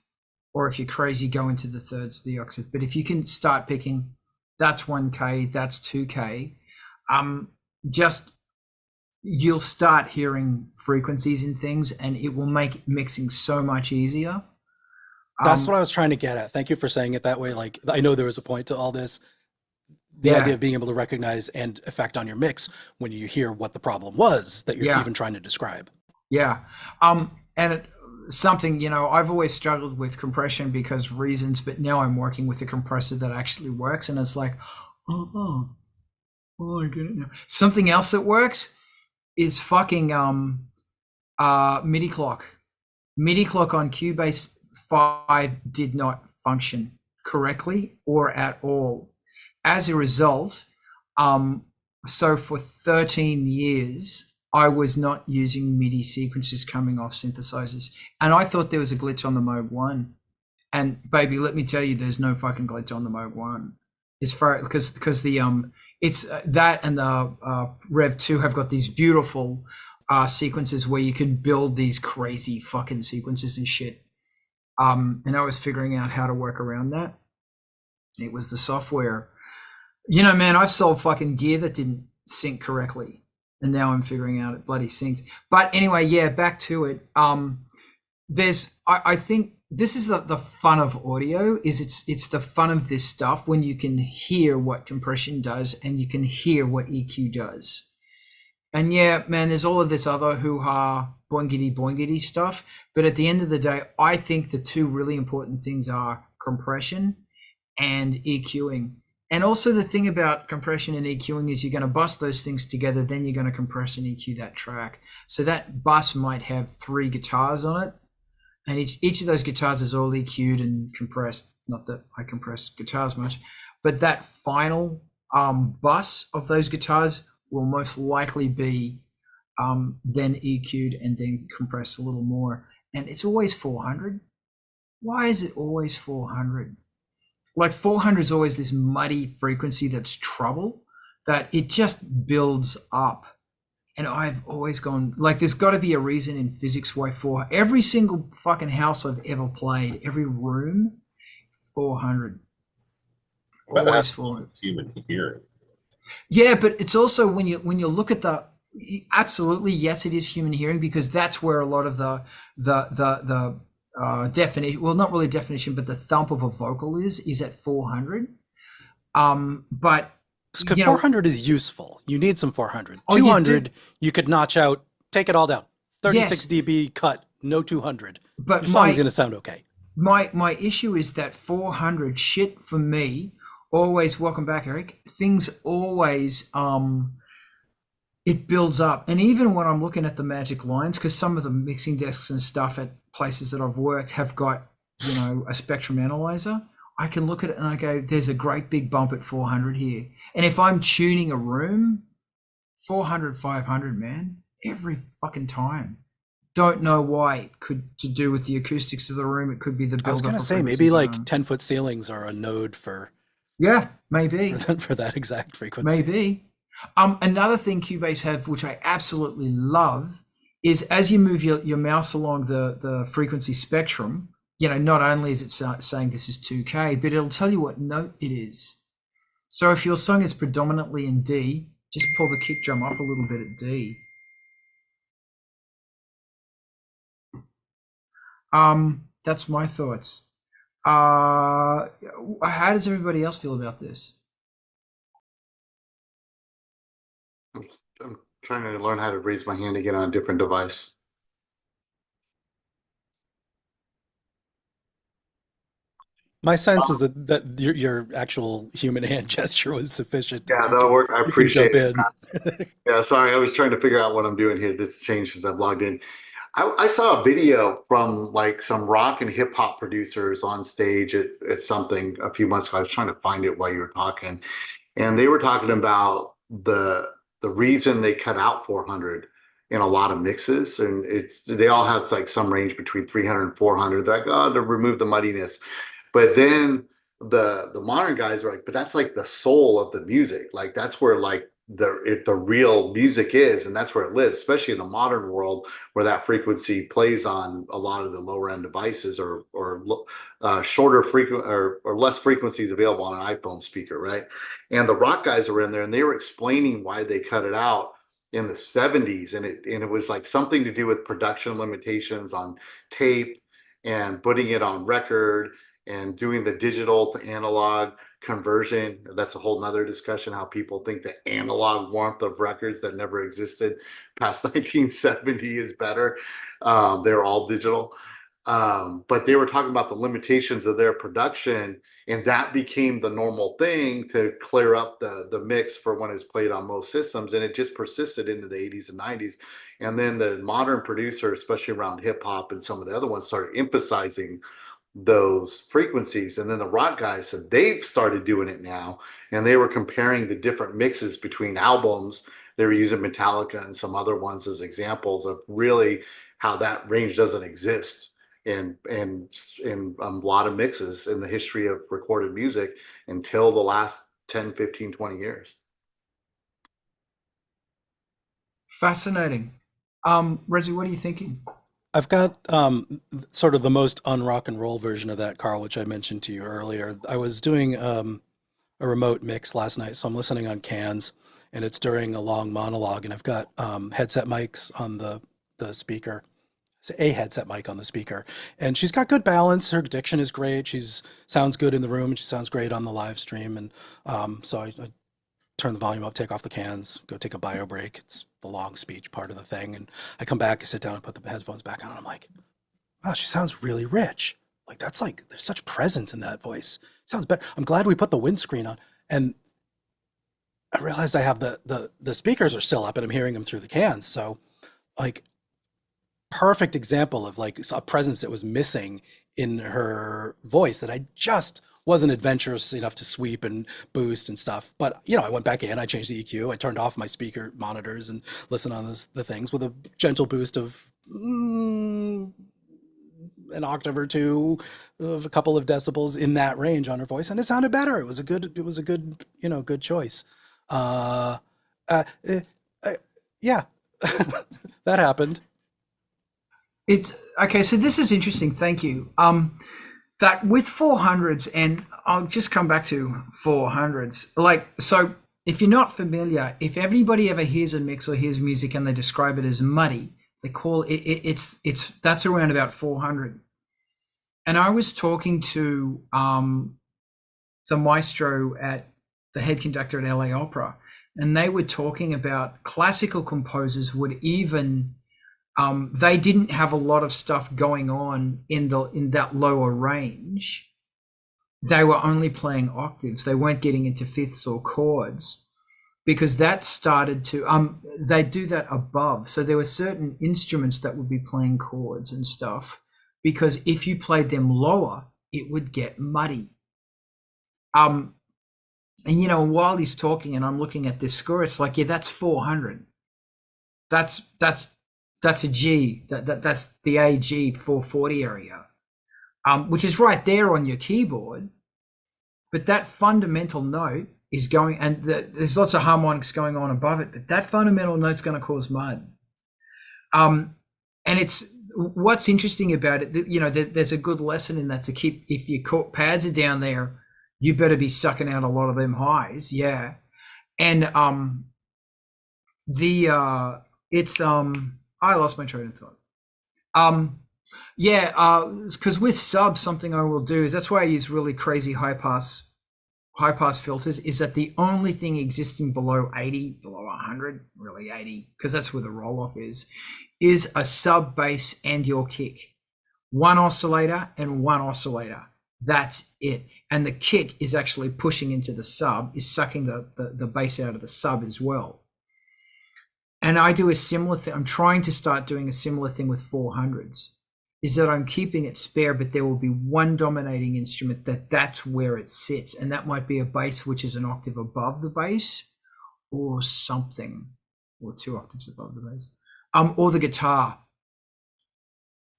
or if you're crazy, go into the thirds of the octave. But if you can start picking, that's 1K, that's 2K, just you'll start hearing frequencies in things, and it will make mixing so much easier. That's what I was trying to get at. Thank you for saying it that way. Like, I know there was a point to all this. The idea of being able to recognize and affect on your mix when you hear what the problem was that you're even trying to describe. Yeah. And something, you know, I've always struggled with compression because reasons, but now I'm working with a compressor that actually works, and it's like, oh, I get it now. Something else that works is fucking MIDI clock. MIDI clock on Cubase 5 did not function correctly or at all. As a result, so for 13 years, I was not using MIDI sequences coming off synthesizers. And I thought there was a glitch on the Moog 1. And baby, let me tell you, there's no fucking glitch on the Moog 1. As far because the it's that and the Rev 2 have got these beautiful sequences where you can build these crazy fucking sequences and shit. And I was figuring out how to work around that. It was the software. You know, man, I've sold fucking gear that didn't sync correctly, and now I'm figuring out it bloody synced. But anyway, yeah, back to it. I think this is the fun of audio, is it's the fun of this stuff when you can hear what compression does and you can hear what EQ does. And yeah, man, there's all of this other hoo-ha, boingity stuff. But at the end of the day, I think the two really important things are compression and EQing. And also the thing about compression and EQing is you're going to bus those things together, then you're going to compress and EQ that track. So that bus might have 3 guitars on it, and each of those guitars is all EQ'd and compressed. Not that I compress guitars much, but that final bus of those guitars will most likely be then EQ'd and then compressed a little more. And it's always 400. Why is it always 400? Like 400 is always this muddy frequency that's trouble, that it just builds up. And I've always gone, like, there's got to be a reason in physics why every single fucking house I've ever played, every room, 400. Always 400. Human hearing. Yeah, but it's also when you look at the, absolutely, yes, it is human hearing, because that's where a lot of the definition, well, not really definition, but the thump of a vocal is at 400. But because 400 is useful. You need some 400. 200, you could notch out, take it all down. 36 dB cut, no 200. But the song's going to sound okay. My issue is that 400 shit for me always, welcome back, Eric. Things always it builds up. And even when I'm looking at the magic lines, because some of the mixing desks and stuff at places that I've worked have got, you know, a spectrum analyzer, I can look at it and I go, there's a great big bump at 400 here. And if I'm tuning a room, 400, 500, man, every fucking time. Don't know why. It could to do with the acoustics of the room. It could be the build. I was going to say maybe like 10-foot ceilings are a node for maybe for that exact frequency. Maybe. Another thing Cubase have, which I absolutely love, is as you move your mouse along the frequency spectrum, you know, not only is it saying this is 2K, but it'll tell you what note it is. So if your song is predominantly in D, just pull the kick drum up a little bit at D. That's my thoughts. How does everybody else feel about this? I'm trying to learn how to raise my hand again on a different device. My sense is that your actual human hand gesture was sufficient. Yeah, that'll work. I appreciate it. In. Yeah, sorry, I was trying to figure out what I'm doing here. This changed since I've logged in. I saw a video from like some rock and hip hop producers on stage at something a few months ago. I was trying to find it while you were talking, and they were talking about the reason they cut out 400 in a lot of mixes, and they all have like some range between 300 and 400. They're like, oh, to remove the muddiness. But then the modern guys are like, but that's like the soul of the music. Like that's where like the real music is, and that's where it lives, especially in a modern world where that frequency plays on a lot of the lower end devices or shorter frequency or less frequencies available on an iPhone speaker, right? And the rock guys were in there and they were explaining why they cut it out in the 70s, and it was like something to do with production limitations on tape and putting it on record and doing the digital to analog conversion. That's a whole nother discussion, how people think the analog warmth of records that never existed past 1970 is better. They're all digital. But they were talking about the limitations of their production, and that became the normal thing to clear up the mix for when it's played on most systems. And it just persisted into the 80s and 90s. And then the modern producer, especially around hip hop and some of the other ones, started emphasizing those frequencies. And then the rock guys said they've started doing it now, and they were comparing the different mixes between albums. They were using Metallica and some other ones as examples of really how that range doesn't exist in a lot of mixes in the history of recorded music until the last 10, 15, 20 years. Fascinating. Raziel, what are you thinking? I've got sort of the most un-rock and roll version of that, Carl, which I mentioned to you earlier. I was doing a remote mix last night, so I'm listening on cans, and it's during a long monologue, and I've got headset mics on the speaker. It's a headset mic on the speaker, and she's got good balance. Her diction is great. She's sounds good in the room, and she sounds great on the live stream. And so I turn the volume up, take off the cans, go take a bio break. It's the long speech part of the thing. And I come back, I sit down and put the headphones back on. And I'm like, wow, she sounds really rich. Like that's like, there's such presence in that voice. It sounds better. I'm glad we put the windscreen on. And I realized I have the speakers are still up and I'm hearing them through the cans. So like perfect example of like a presence that was missing in her voice that I just wasn't adventurous enough to sweep and boost and stuff. But, you know, I went back in, I changed the EQ, I turned off my speaker monitors and listened on the things with a gentle boost of an octave or two of a couple of decibels in that range on her voice. And it sounded better. It was a good, you know, good choice. Yeah, that happened. It's okay. So this is interesting. Thank you. That with 400s, and I'll just come back to 400s. Like, so if you're not familiar, if everybody ever hears a mix or hears music and they describe it as muddy, they call it's that's around about 400. And I was talking to the maestro at the head conductor at LA Opera, and they were talking about classical composers would even they didn't have a lot of stuff going on in that lower range. They were only playing octaves. They weren't getting into fifths or chords. because that started to they do that above. So there were certain instruments that would be playing chords and stuff, because if you played them lower, it would get muddy. And you know, while he's talking and I'm looking at this score, it's like, yeah, that's 400. That's a G. That's the AG 440 area, which is right there on your keyboard. But that fundamental note is going, and there's lots of harmonics going on above it, but that fundamental note's going to cause mud. And it's what's interesting about it, you know, there's a good lesson in that to keep, if your pads are down there, you better be sucking out a lot of them highs. Yeah. And I lost my train of thought. Because with subs, something I will do is, that's why I use really crazy high pass filters, is that the only thing existing below 80, below 100, really 80, because that's where the roll off is a sub bass and your kick. One oscillator and one oscillator. That's it. And the kick is actually pushing into the sub, is sucking the bass out of the sub as well. And I do a similar thing. I'm trying to start doing a similar thing with 400s, is that I'm keeping it spare, but there will be one dominating instrument that's where it sits. And that might be a bass, which is an octave above the bass, or something, or 2 octaves above the bass, or the guitar,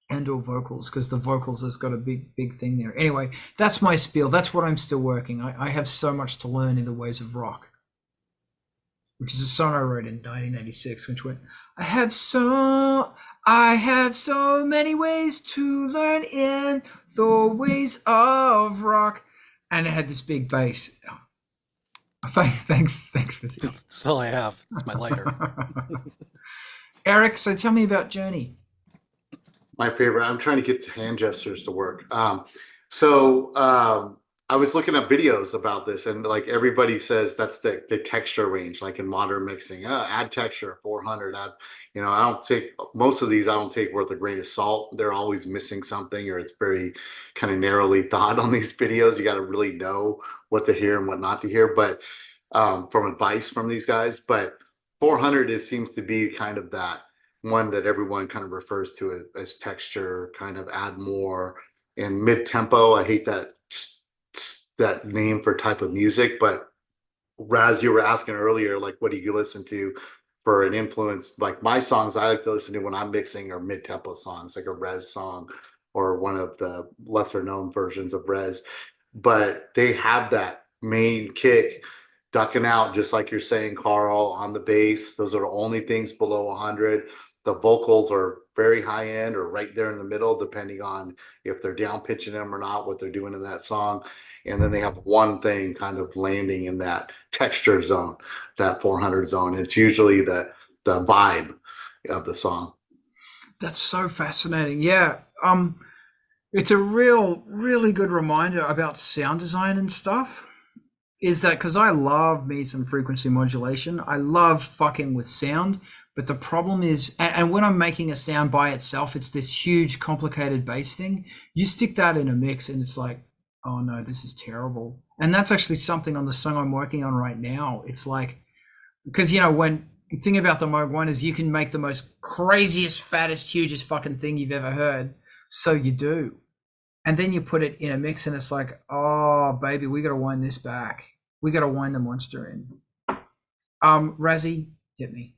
and or vocals, because the vocals has got a big thing there. Anyway, that's my spiel. That's what I'm still working. I have so much to learn in the ways of rock, which is a song I wrote in 1986, which went, I have so many ways to learn in the ways of rock. And it had this big bass. Thanks, Raziel. That's all I have. It's my lighter. Eric, so tell me about Journey. My favorite. I'm trying to get hand gestures to work. I was looking at videos about this, and like everybody says that's the texture range, like in modern mixing. Add texture 400. I don't take most of these. I don't take with a grain of salt. They're always missing something, or it's very kind of narrowly thought on these videos. You got to really know what to hear and what not to hear. But from advice from these guys, but 400 seems to be kind of that one that everyone kind of refers to it as texture, kind of add more. In mid-tempo, I hate that name for type of music, but Raz, you were asking earlier, like, what do you listen to for an influence? Like my songs I like to listen to when I'm mixing are mid-tempo songs, like a Rez song or one of the lesser known versions of Rez, but they have that main kick ducking out, just like you're saying, Carl, on the bass. Those are the only things below 100. The vocals are very high end or right there in the middle, depending on if they're down pitching them or not, what they're doing in that song. And then they have one thing kind of landing in that texture zone, that 400 zone. It's usually the vibe of the song. That's so fascinating. Yeah. It's a really good reminder about sound design and stuff. Is that because I love me some frequency modulation. I love fucking with sound. But the problem is, and when I'm making a sound by itself, it's this huge, complicated bass thing. You stick that in a mix and it's like, oh no, this is terrible. And that's actually something on the song I'm working on right now. It's like, because, you know, when the thing about the Moog 1 is you can make the most craziest, fattest, hugest fucking thing you've ever heard. So you do. And then you put it in a mix and it's like, oh, baby, we got to wind this back. We got to wind the monster in. Razzie, hit me.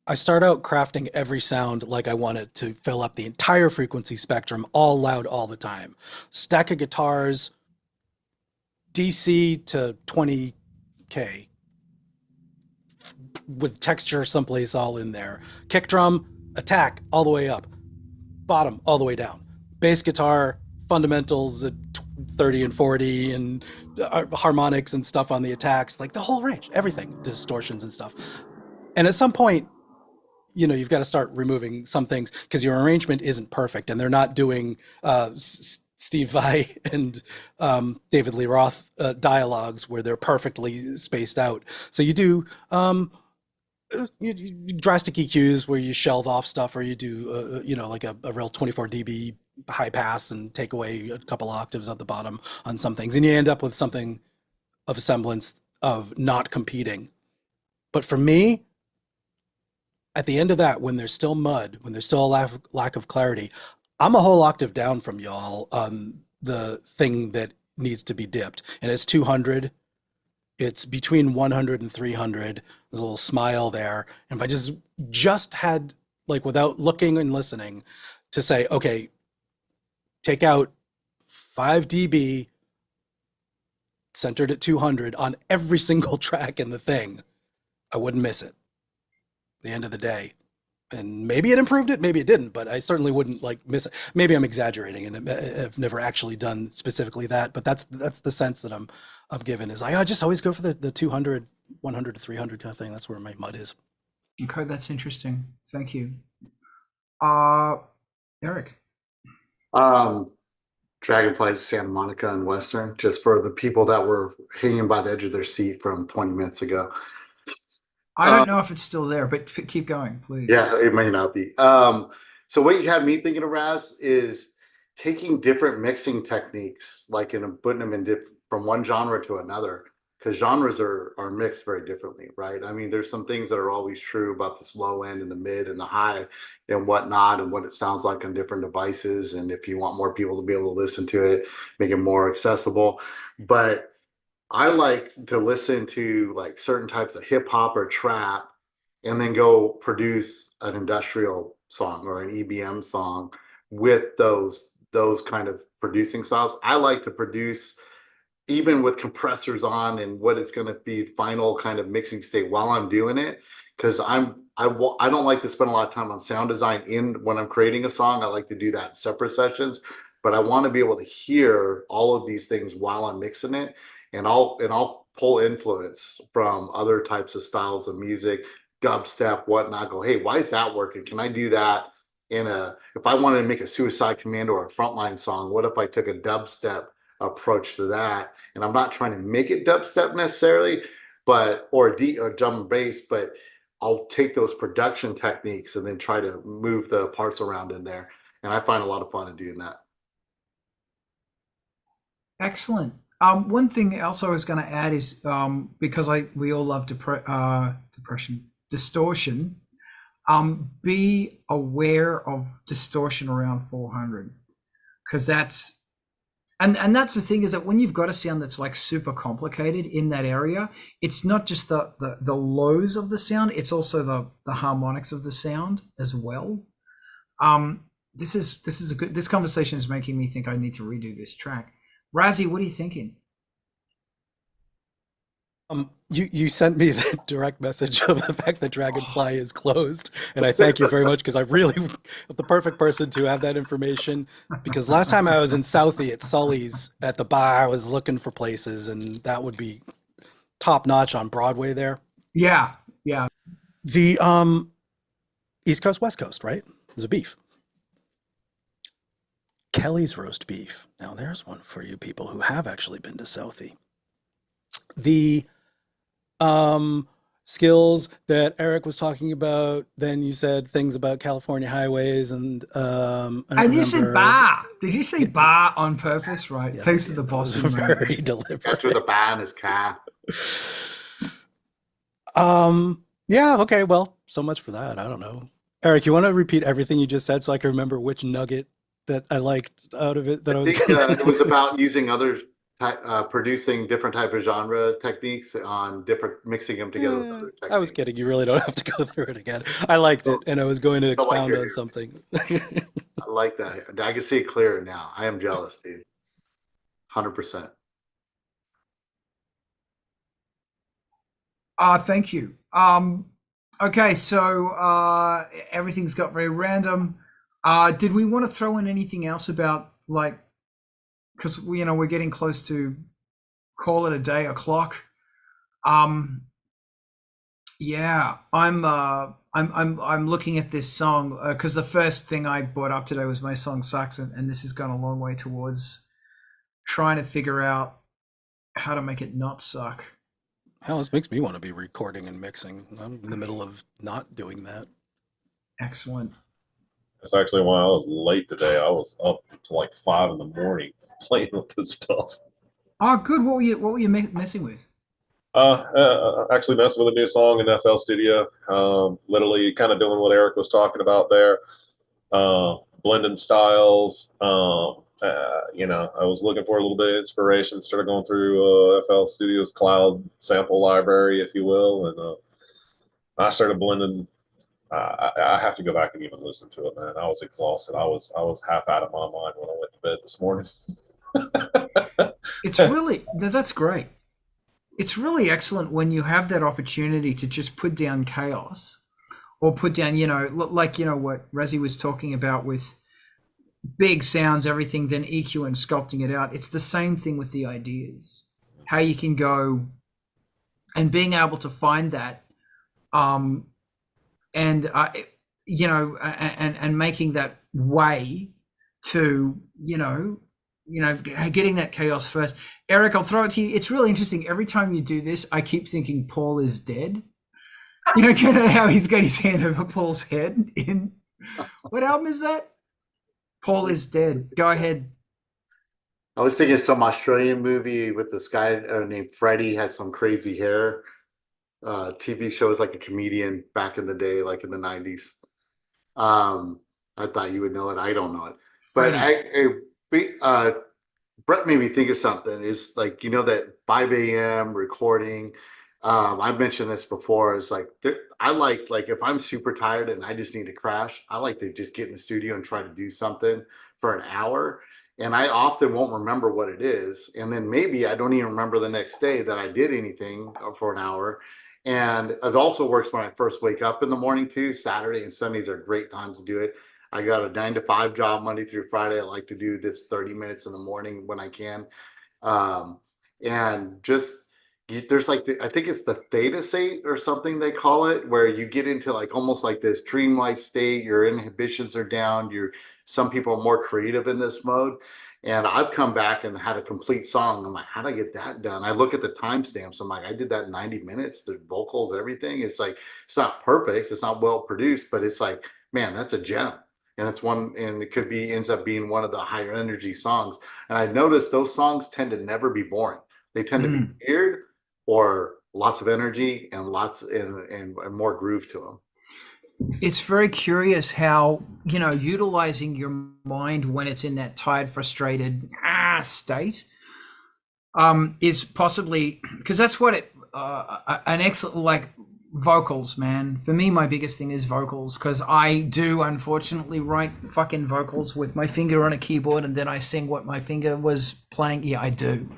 I start out crafting every sound like I want it to fill up the entire frequency spectrum, all loud all the time. Stack of guitars, DC to 20K, with texture someplace all in there. Kick drum, attack all the way up, bottom all the way down. Bass guitar, fundamentals at 30 and 40, and harmonics and stuff on the attacks, like the whole range, everything, distortions and stuff. And at some point, you know, you've got to start removing some things because your arrangement isn't perfect, and they're not doing Steve Vai and David Lee Roth dialogues where they're perfectly spaced out. So you do you drastic EQs where you shelve off stuff, or you do you know, like a real 24 dB high pass and take away a couple octaves at the bottom on some things, and you end up with something of a semblance of not competing. But for me, at the end of that, when there's still mud, when there's still a lack of clarity, I'm a whole octave down from y'all on the thing that needs to be dipped. And it's 200. It's between 100 and 300. There's a little smile there. And if I just had, like, without looking and listening, to say, okay, take out 5 dB, centered at 200 on every single track in the thing, I wouldn't miss it at the end of the day. And maybe it improved it, maybe it didn't, but I certainly wouldn't like miss it. Maybe I'm exaggerating and I've never actually done specifically that, but that's the sense that I'm given, is I just always go for the 200, 100 to 300 kind of thing. That's where my mud is. Okay, that's interesting. Thank you. Eric. Dragonflies Santa Monica and Western, just for the people that were hanging by the edge of their seat from 20 minutes ago. I don't know if it's still there, but keep going, please. Yeah, it may not be. So what you had me thinking of, Raz, is taking different mixing techniques, like putting them in from one genre to another, because genres are mixed very differently, right? I mean, there's some things that are always true about the slow end and the mid and the high and whatnot, and what it sounds like on different devices. And if you want more people to be able to listen to it, make it more accessible. But I like to listen to like certain types of hip hop or trap and then go produce an industrial song or an EBM song with those kind of producing styles. I like to produce even with compressors on and what it's going to be final kind of mixing state while I'm doing it, because I don't like to spend a lot of time on sound design when I'm creating a song. I like to do that in separate sessions, but I want to be able to hear all of these things while I'm mixing it. And I'll pull influence from other types of styles of music, dubstep, whatnot. Go, hey, why is that working? Can I do that if I wanted to make a Suicide Commando or a Frontline song? What if I took a dubstep approach to that? And I'm not trying to make it dubstep necessarily, or drum and bass, but I'll take those production techniques and then try to move the parts around in there. And I find a lot of fun in doing that. Excellent. One thing else I was going to add is because we all love distortion. Be aware of distortion around 400, because that's the thing, is that when you've got a sound that's like super complicated in that area, it's not just the lows of the sound, it's also the harmonics of the sound as well. This conversation is making me think I need to redo this track. Razi, what are you thinking? You sent me the direct message of the fact that Dragonfly is closed, and I thank you very much, because I really am the perfect person to have that information, because last time I was in Southie at Sully's at the bar, I was looking for places, and that would be top notch on Broadway there. Yeah. The East Coast, West Coast, right? There's a beef. Kelly's roast beef. Now there's one for you people who have actually been to Southie. The skills that Eric was talking about, then you said things about California highways, and you said bar. Did you say bar on purpose? Right. Yes, Thanks for the Boston. Very deliberate. That's where the ban is cat. Yeah, okay, well, so much for that. I don't know. Eric, you want to repeat everything you just said so I can remember which nugget that I liked out of it? I think it was about using producing different type of genre techniques on mixing them together with other techniques. I was kidding. You really don't have to go through it again. I liked it, and I was going to expound on something. I like that. I can see it clearer now. I am jealous, dude. 100%. Thank you. Okay, so everything's got very random. Did we want to throw in anything else about, like, because we're getting close to call it a day o'clock. Yeah, I'm looking at this song because the first thing I brought up today was my song Sucks, and this has gone a long way towards trying to figure out how to make it not suck. Hell, this makes me want to be recording and mixing. I'm in the middle of not doing that. Excellent. That's actually why I was late today. I was up to like 5 in the morning playing with this stuff. Oh, good. What were you messing with? Actually messed with a new song in FL Studio. Literally kind of doing what Eric was talking about there. Blending styles. You know, I was looking for a little bit of inspiration, started going through FL Studio's cloud sample library, if you will, and I started blending. I have to go back and even listen to it, man. I was exhausted. I was half out of my mind when I went to bed this morning. It's really, that's great. It's really excellent when you have that opportunity to just put down chaos, or put down, you know, like, you know, what Razi was talking about with big sounds, everything, then EQ and sculpting it out. It's the same thing with the ideas, how you can go and being able to find that, and and making that way to, getting that chaos first. Eric, I'll throw it to you. It's really interesting. Every time you do this, I keep thinking Paul is dead. You know, kind of how he's got his hand over Paul's head in, what album is that? Paul is dead. Go ahead. I was thinking some Australian movie with this guy named Freddie, had some crazy hair. TV show was like a comedian back in the day, like in the 90s. I thought you would know it. I don't know it. But Brett made me think of something. Is like, you know, that 5 a.m. recording. I've mentioned this before. It's like, I like if I'm super tired and I just need to crash, I like to just get in the studio and try to do something for an hour. And I often won't remember what it is. And then maybe I don't even remember the next day that I did anything for an hour. And it also works when I first wake up in the morning too. Saturday and Sundays are great times to do it. I got a 9 to 5 job Monday through Friday. I like to do this 30 minutes in the morning when I can. And just, there's like, I think it's the theta state or something they call it, where you get into like almost like this dreamlike state. Your inhibitions are down. Some people are more creative in this mode. And I've come back and had a complete song. I'm like, how did I get that done? I look at the timestamps. I'm like, I did that in 90 minutes. The vocals, everything. It's like, it's not perfect. It's not well produced, but it's like, man, that's a gem. And it's one, and it ends up being one of the higher energy songs. And I noticed those songs tend to never be boring. They tend to be weird or lots of energy and lots and more groove to them. It's very curious how, utilizing your mind when it's in that tired, frustrated state is possibly, because that's what an excellent, like, vocals, man. For me, my biggest thing is vocals, because I do unfortunately write fucking vocals with my finger on a keyboard and then I sing what my finger was playing. Yeah, I do.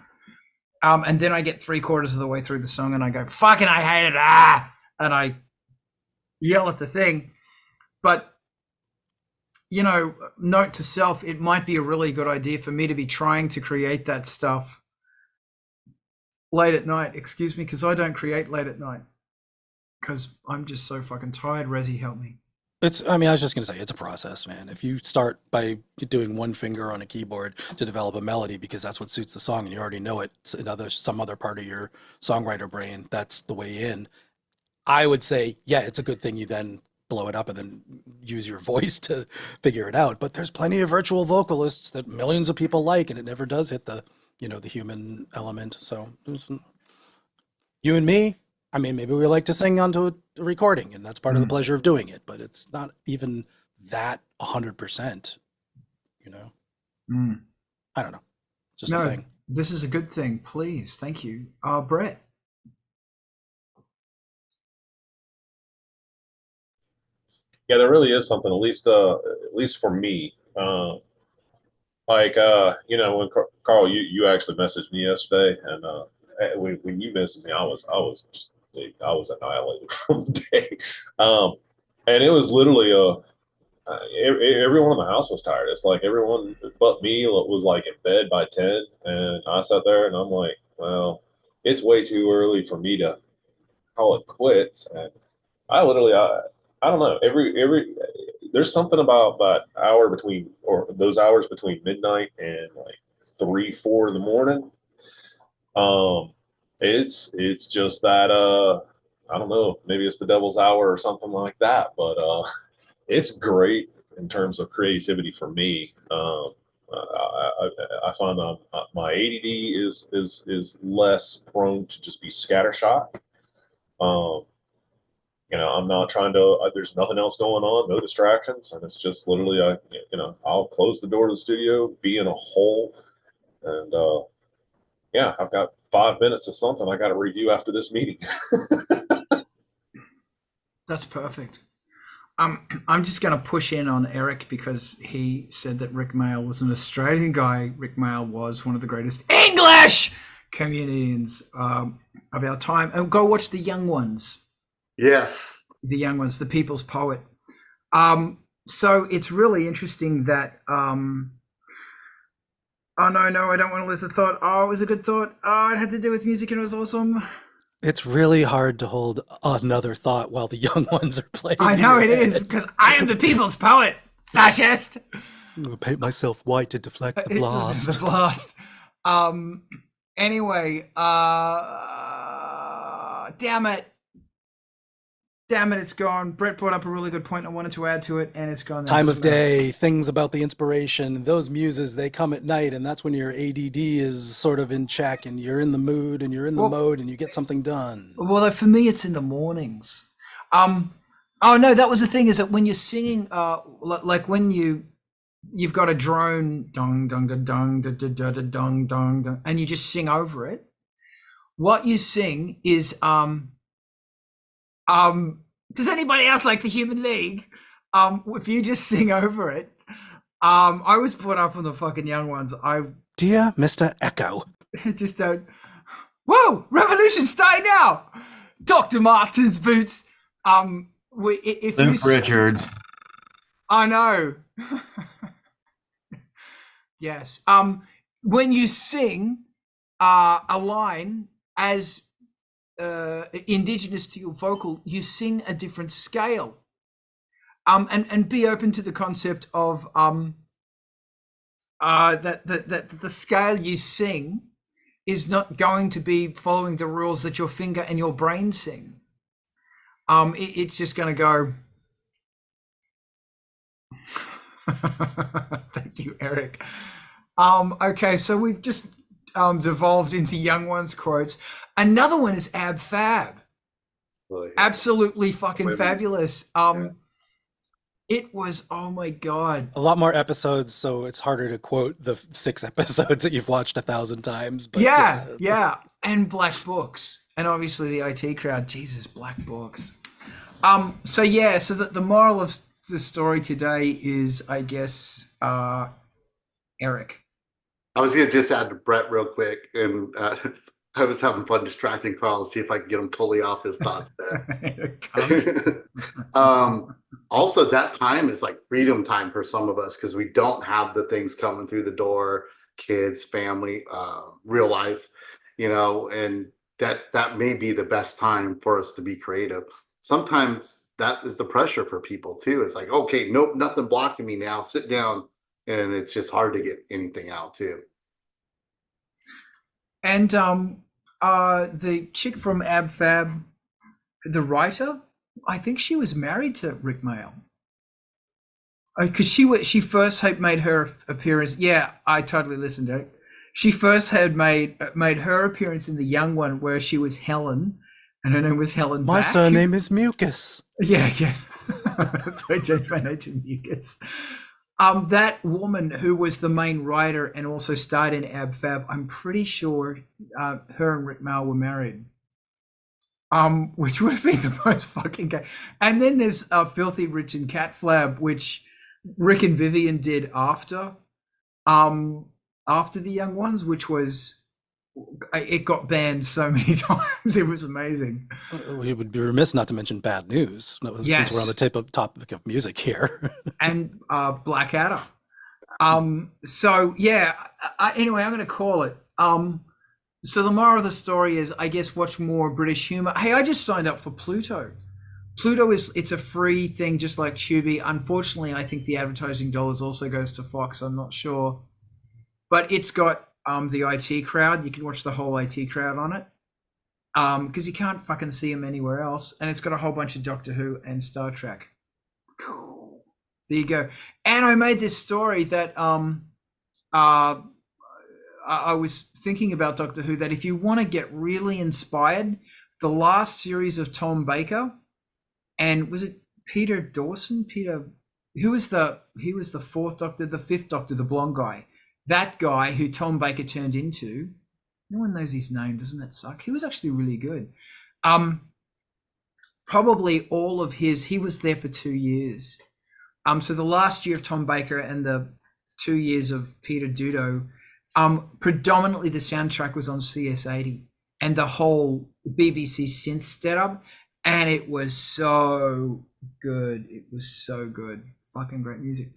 And then I get 3/4 of the way through the song and I go, fucking, I hate it. And I yell at the thing. But, note to self, it might be a really good idea for me to be trying to create that stuff late at night. Excuse me, because I don't create late at night because I'm just so fucking tired. Razi, help me. I was just going to say, it's a process, man. If you start by doing one finger on a keyboard to develop a melody because that's what suits the song and you already know it, some other part of your songwriter brain, that's the way in. I would say, yeah, it's a good thing you then blow it up and then use your voice to figure it out. But there's plenty of virtual vocalists that millions of people like, and it never does hit the human element. So you and me, maybe we like to sing onto a recording, and that's part of the pleasure of doing it, but it's not even that 100%, I don't know. Just a thing. This is a good thing. Please. Thank you. Brett. Yeah, there really is something, at least for me. When Carl, you actually messaged me yesterday, and when you messaged me, I was annihilated from the day. And it was literally everyone in the house was tired. It's like everyone but me was like in bed by 10, and I sat there and I'm like, well, it's way too early for me to call it quits. And I don't know. There's something about that hour between, or those hours between midnight and like 3, 4 in the morning. It's just that I don't know. Maybe it's the devil's hour or something like that. But it's great in terms of creativity for me. I find my ADD is less prone to just be scattershot. I'm not trying to. There's nothing else going on, no distractions, and it's just literally, I'll close the door to the studio, be in a hole, and I've got 5 minutes of something I got to review after this meeting. That's perfect. I'm just going to push in on Eric because he said that Rick Mail was an Australian guy. Rick Mail was one of the greatest English comedians of our time. And go watch The Young Ones. Yes. The Young Ones, the People's Poet. So it's really interesting that oh no, I don't want to lose a thought. Oh, it was a good thought. Oh, it had to do with music and it was awesome. It's really hard to hold another thought while the young ones are playing. I know it is, because I am the people's poet, fascist. I'm gonna paint myself white to deflect the blast. The blast. Anyway, damn it, it's gone. Brett brought up a really good point I wanted to add to it, and it's gone. Time of day, things about the inspiration, those muses, they come at night, and that's when your ADD is sort of in check, and you're in the mood, and you're in the mode, and you get something done. Well, for me, it's in the mornings. Oh no, that was the thing, is that when you're singing, like when you've got a drone, dong dong da dong da da da da dong dong dong, and you just sing over it. What you sing is does anybody else like the Human League? If you just sing over it, I was brought up on the fucking Young Ones. Dear Mr. Echo. Just don't. Whoa! Revolution starting now. Dr. Martin's boots. If Luke Richards. I know. Yes. When you sing a line as indigenous to your vocal, you sing a different scale. And be open to the concept of that the scale you sing is not going to be following the rules that your finger and your brain sing. It's just going to go. Thank you, Eric. Okay, so we've just devolved into Young Ones quotes. Another one is Ab Fab. Really? Absolutely fucking fabulous. It was, oh my God. A lot more episodes, so it's harder to quote the 6 episodes that you've watched 1,000 times. But yeah. And Black Books. And obviously the IT crowd. Jesus, Black Books. So the moral of the story today is, I guess, Eric. I was going to just add to Brett real quick, and I was having fun distracting Carl to see if I could get him totally off his thoughts there. Also, that time is like freedom time for some of us because we don't have the things coming through the door, kids, family, real life, and that may be the best time for us to be creative. Sometimes that is the pressure for people too. It's like, okay, nope, nothing blocking me now. Sit down. And it's just hard to get anything out too. And the chick from Ab Fab, the writer, I think she was married to Rick Mail. Because she first had made her appearance. Yeah, I totally listened to it. She first had made her appearance in The Young One, where she was Helen, and her name was Helen. My surname is Mucus. Yeah. That's why I changed my name to Mucus. That woman who was the main writer and also starred in Ab Fab, I'm pretty sure her and Rick Mail were married. Which would have been the most fucking gay. And then there's Filthy Rich and Cat Flab, which Rick and Vivian did after The Young Ones, which was, it got banned so many times. It was amazing. We would be remiss not to mention Bad News, since we're on the topic of music here. And Blackadder. So yeah, anyway, I'm going to call it. So the moral of the story is, I guess, watch more British humor. Hey, I just signed up for Pluto. Pluto it's a free thing, just like Tubi. Unfortunately, I think the advertising dollars also goes to Fox. I'm not sure, but it's got the IT crowd. You can watch the whole IT crowd on it, because you can't fucking see them anywhere else. And it's got a whole bunch of Doctor Who and Star Trek. Cool. There you go. And I made this story that I was thinking about Doctor Who that if you want to get really inspired, the last series of Tom Baker, and was it Peter Dawson? He was the fourth Doctor, the fifth Doctor, the blonde guy. That guy who Tom Baker turned into. No one knows his name, doesn't that suck? He was actually really good. Probably all of he was there for 2 years. So the last year of Tom Baker and the 2 years of Peter Dudo, predominantly the soundtrack was on CS80 and the whole BBC synth setup, and it was so good. It was so good. Fucking great music.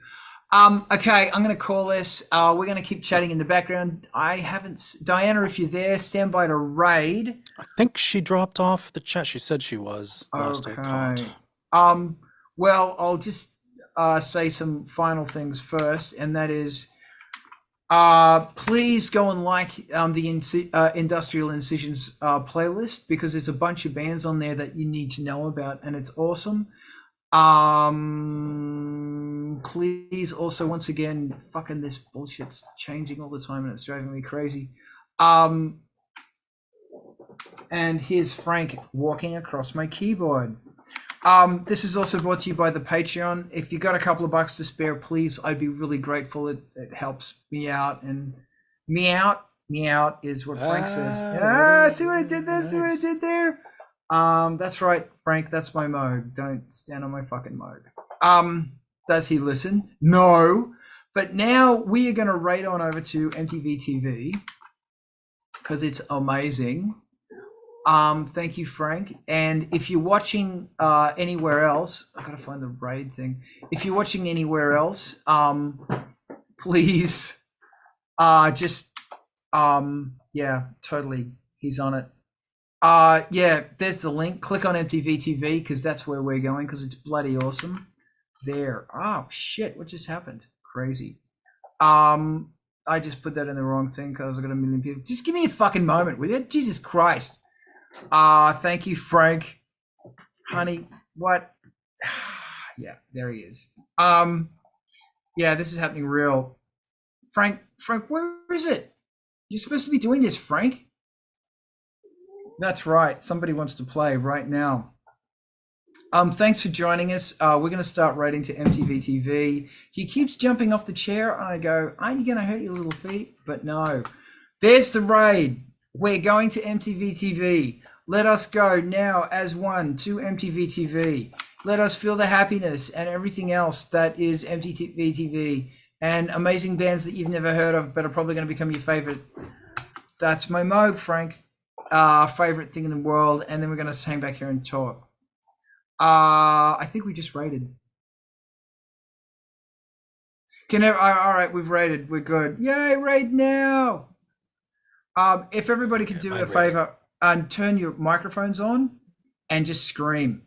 Okay, I'm going to call this. We're going to keep chatting in the background. Diana, if you're there, stand by to raid. I think she dropped off the chat. She said she was last I caught. Well, I'll just say some final things first, and that is, please go and like the Industrial Incisions playlist, because there's a bunch of bands on there that you need to know about, and it's awesome. Please also, once again, fucking this bullshit's changing all the time and it's driving me crazy. And here's Frank walking across my keyboard. This is also brought to you by the Patreon. If you got a couple of bucks to spare, please, I'd be really grateful. It helps me out. And me out is what Frank says. See what I did there? Nice. See what I did there? That's right, Frank, that's my Moog. Don't stand on my fucking Moog. Does he listen? No. But now we are going to raid on over to MTV TV because it's amazing. Thank you, Frank. And if you're watching anywhere else, I gotta find the raid thing. If you're watching anywhere else, please yeah, totally. He's on it. Yeah, there's the link. Click on MTV TV because that's where we're going because it's bloody awesome. There. Oh shit, what just happened? Crazy. I just put that in the wrong thing because I got a million people. Just give me a fucking moment with it. Jesus Christ. Thank you, Frank. Honey, what? Yeah, there he is. Yeah, this is happening real. Frank, where is it? You're supposed to be doing this, Frank. That's right. Somebody wants to play right now. Thanks for joining us. We're going to start raiding to MTV TV. He keeps jumping off the chair, and I go, aren't you going to hurt your little feet? But no. There's the raid. We're going to MTV TV. Let us go now as one to MTV TV. Let us feel the happiness and everything else that is MTV TV and amazing bands that you've never heard of but are probably going to become your favorite. That's my Moog, Frank. Favorite thing in the world. And then we're going to hang back here and talk. I think we just raided. All right, we've raided. We're good. Yay, raid now. If everybody could do me a favor and turn your microphones on and just scream.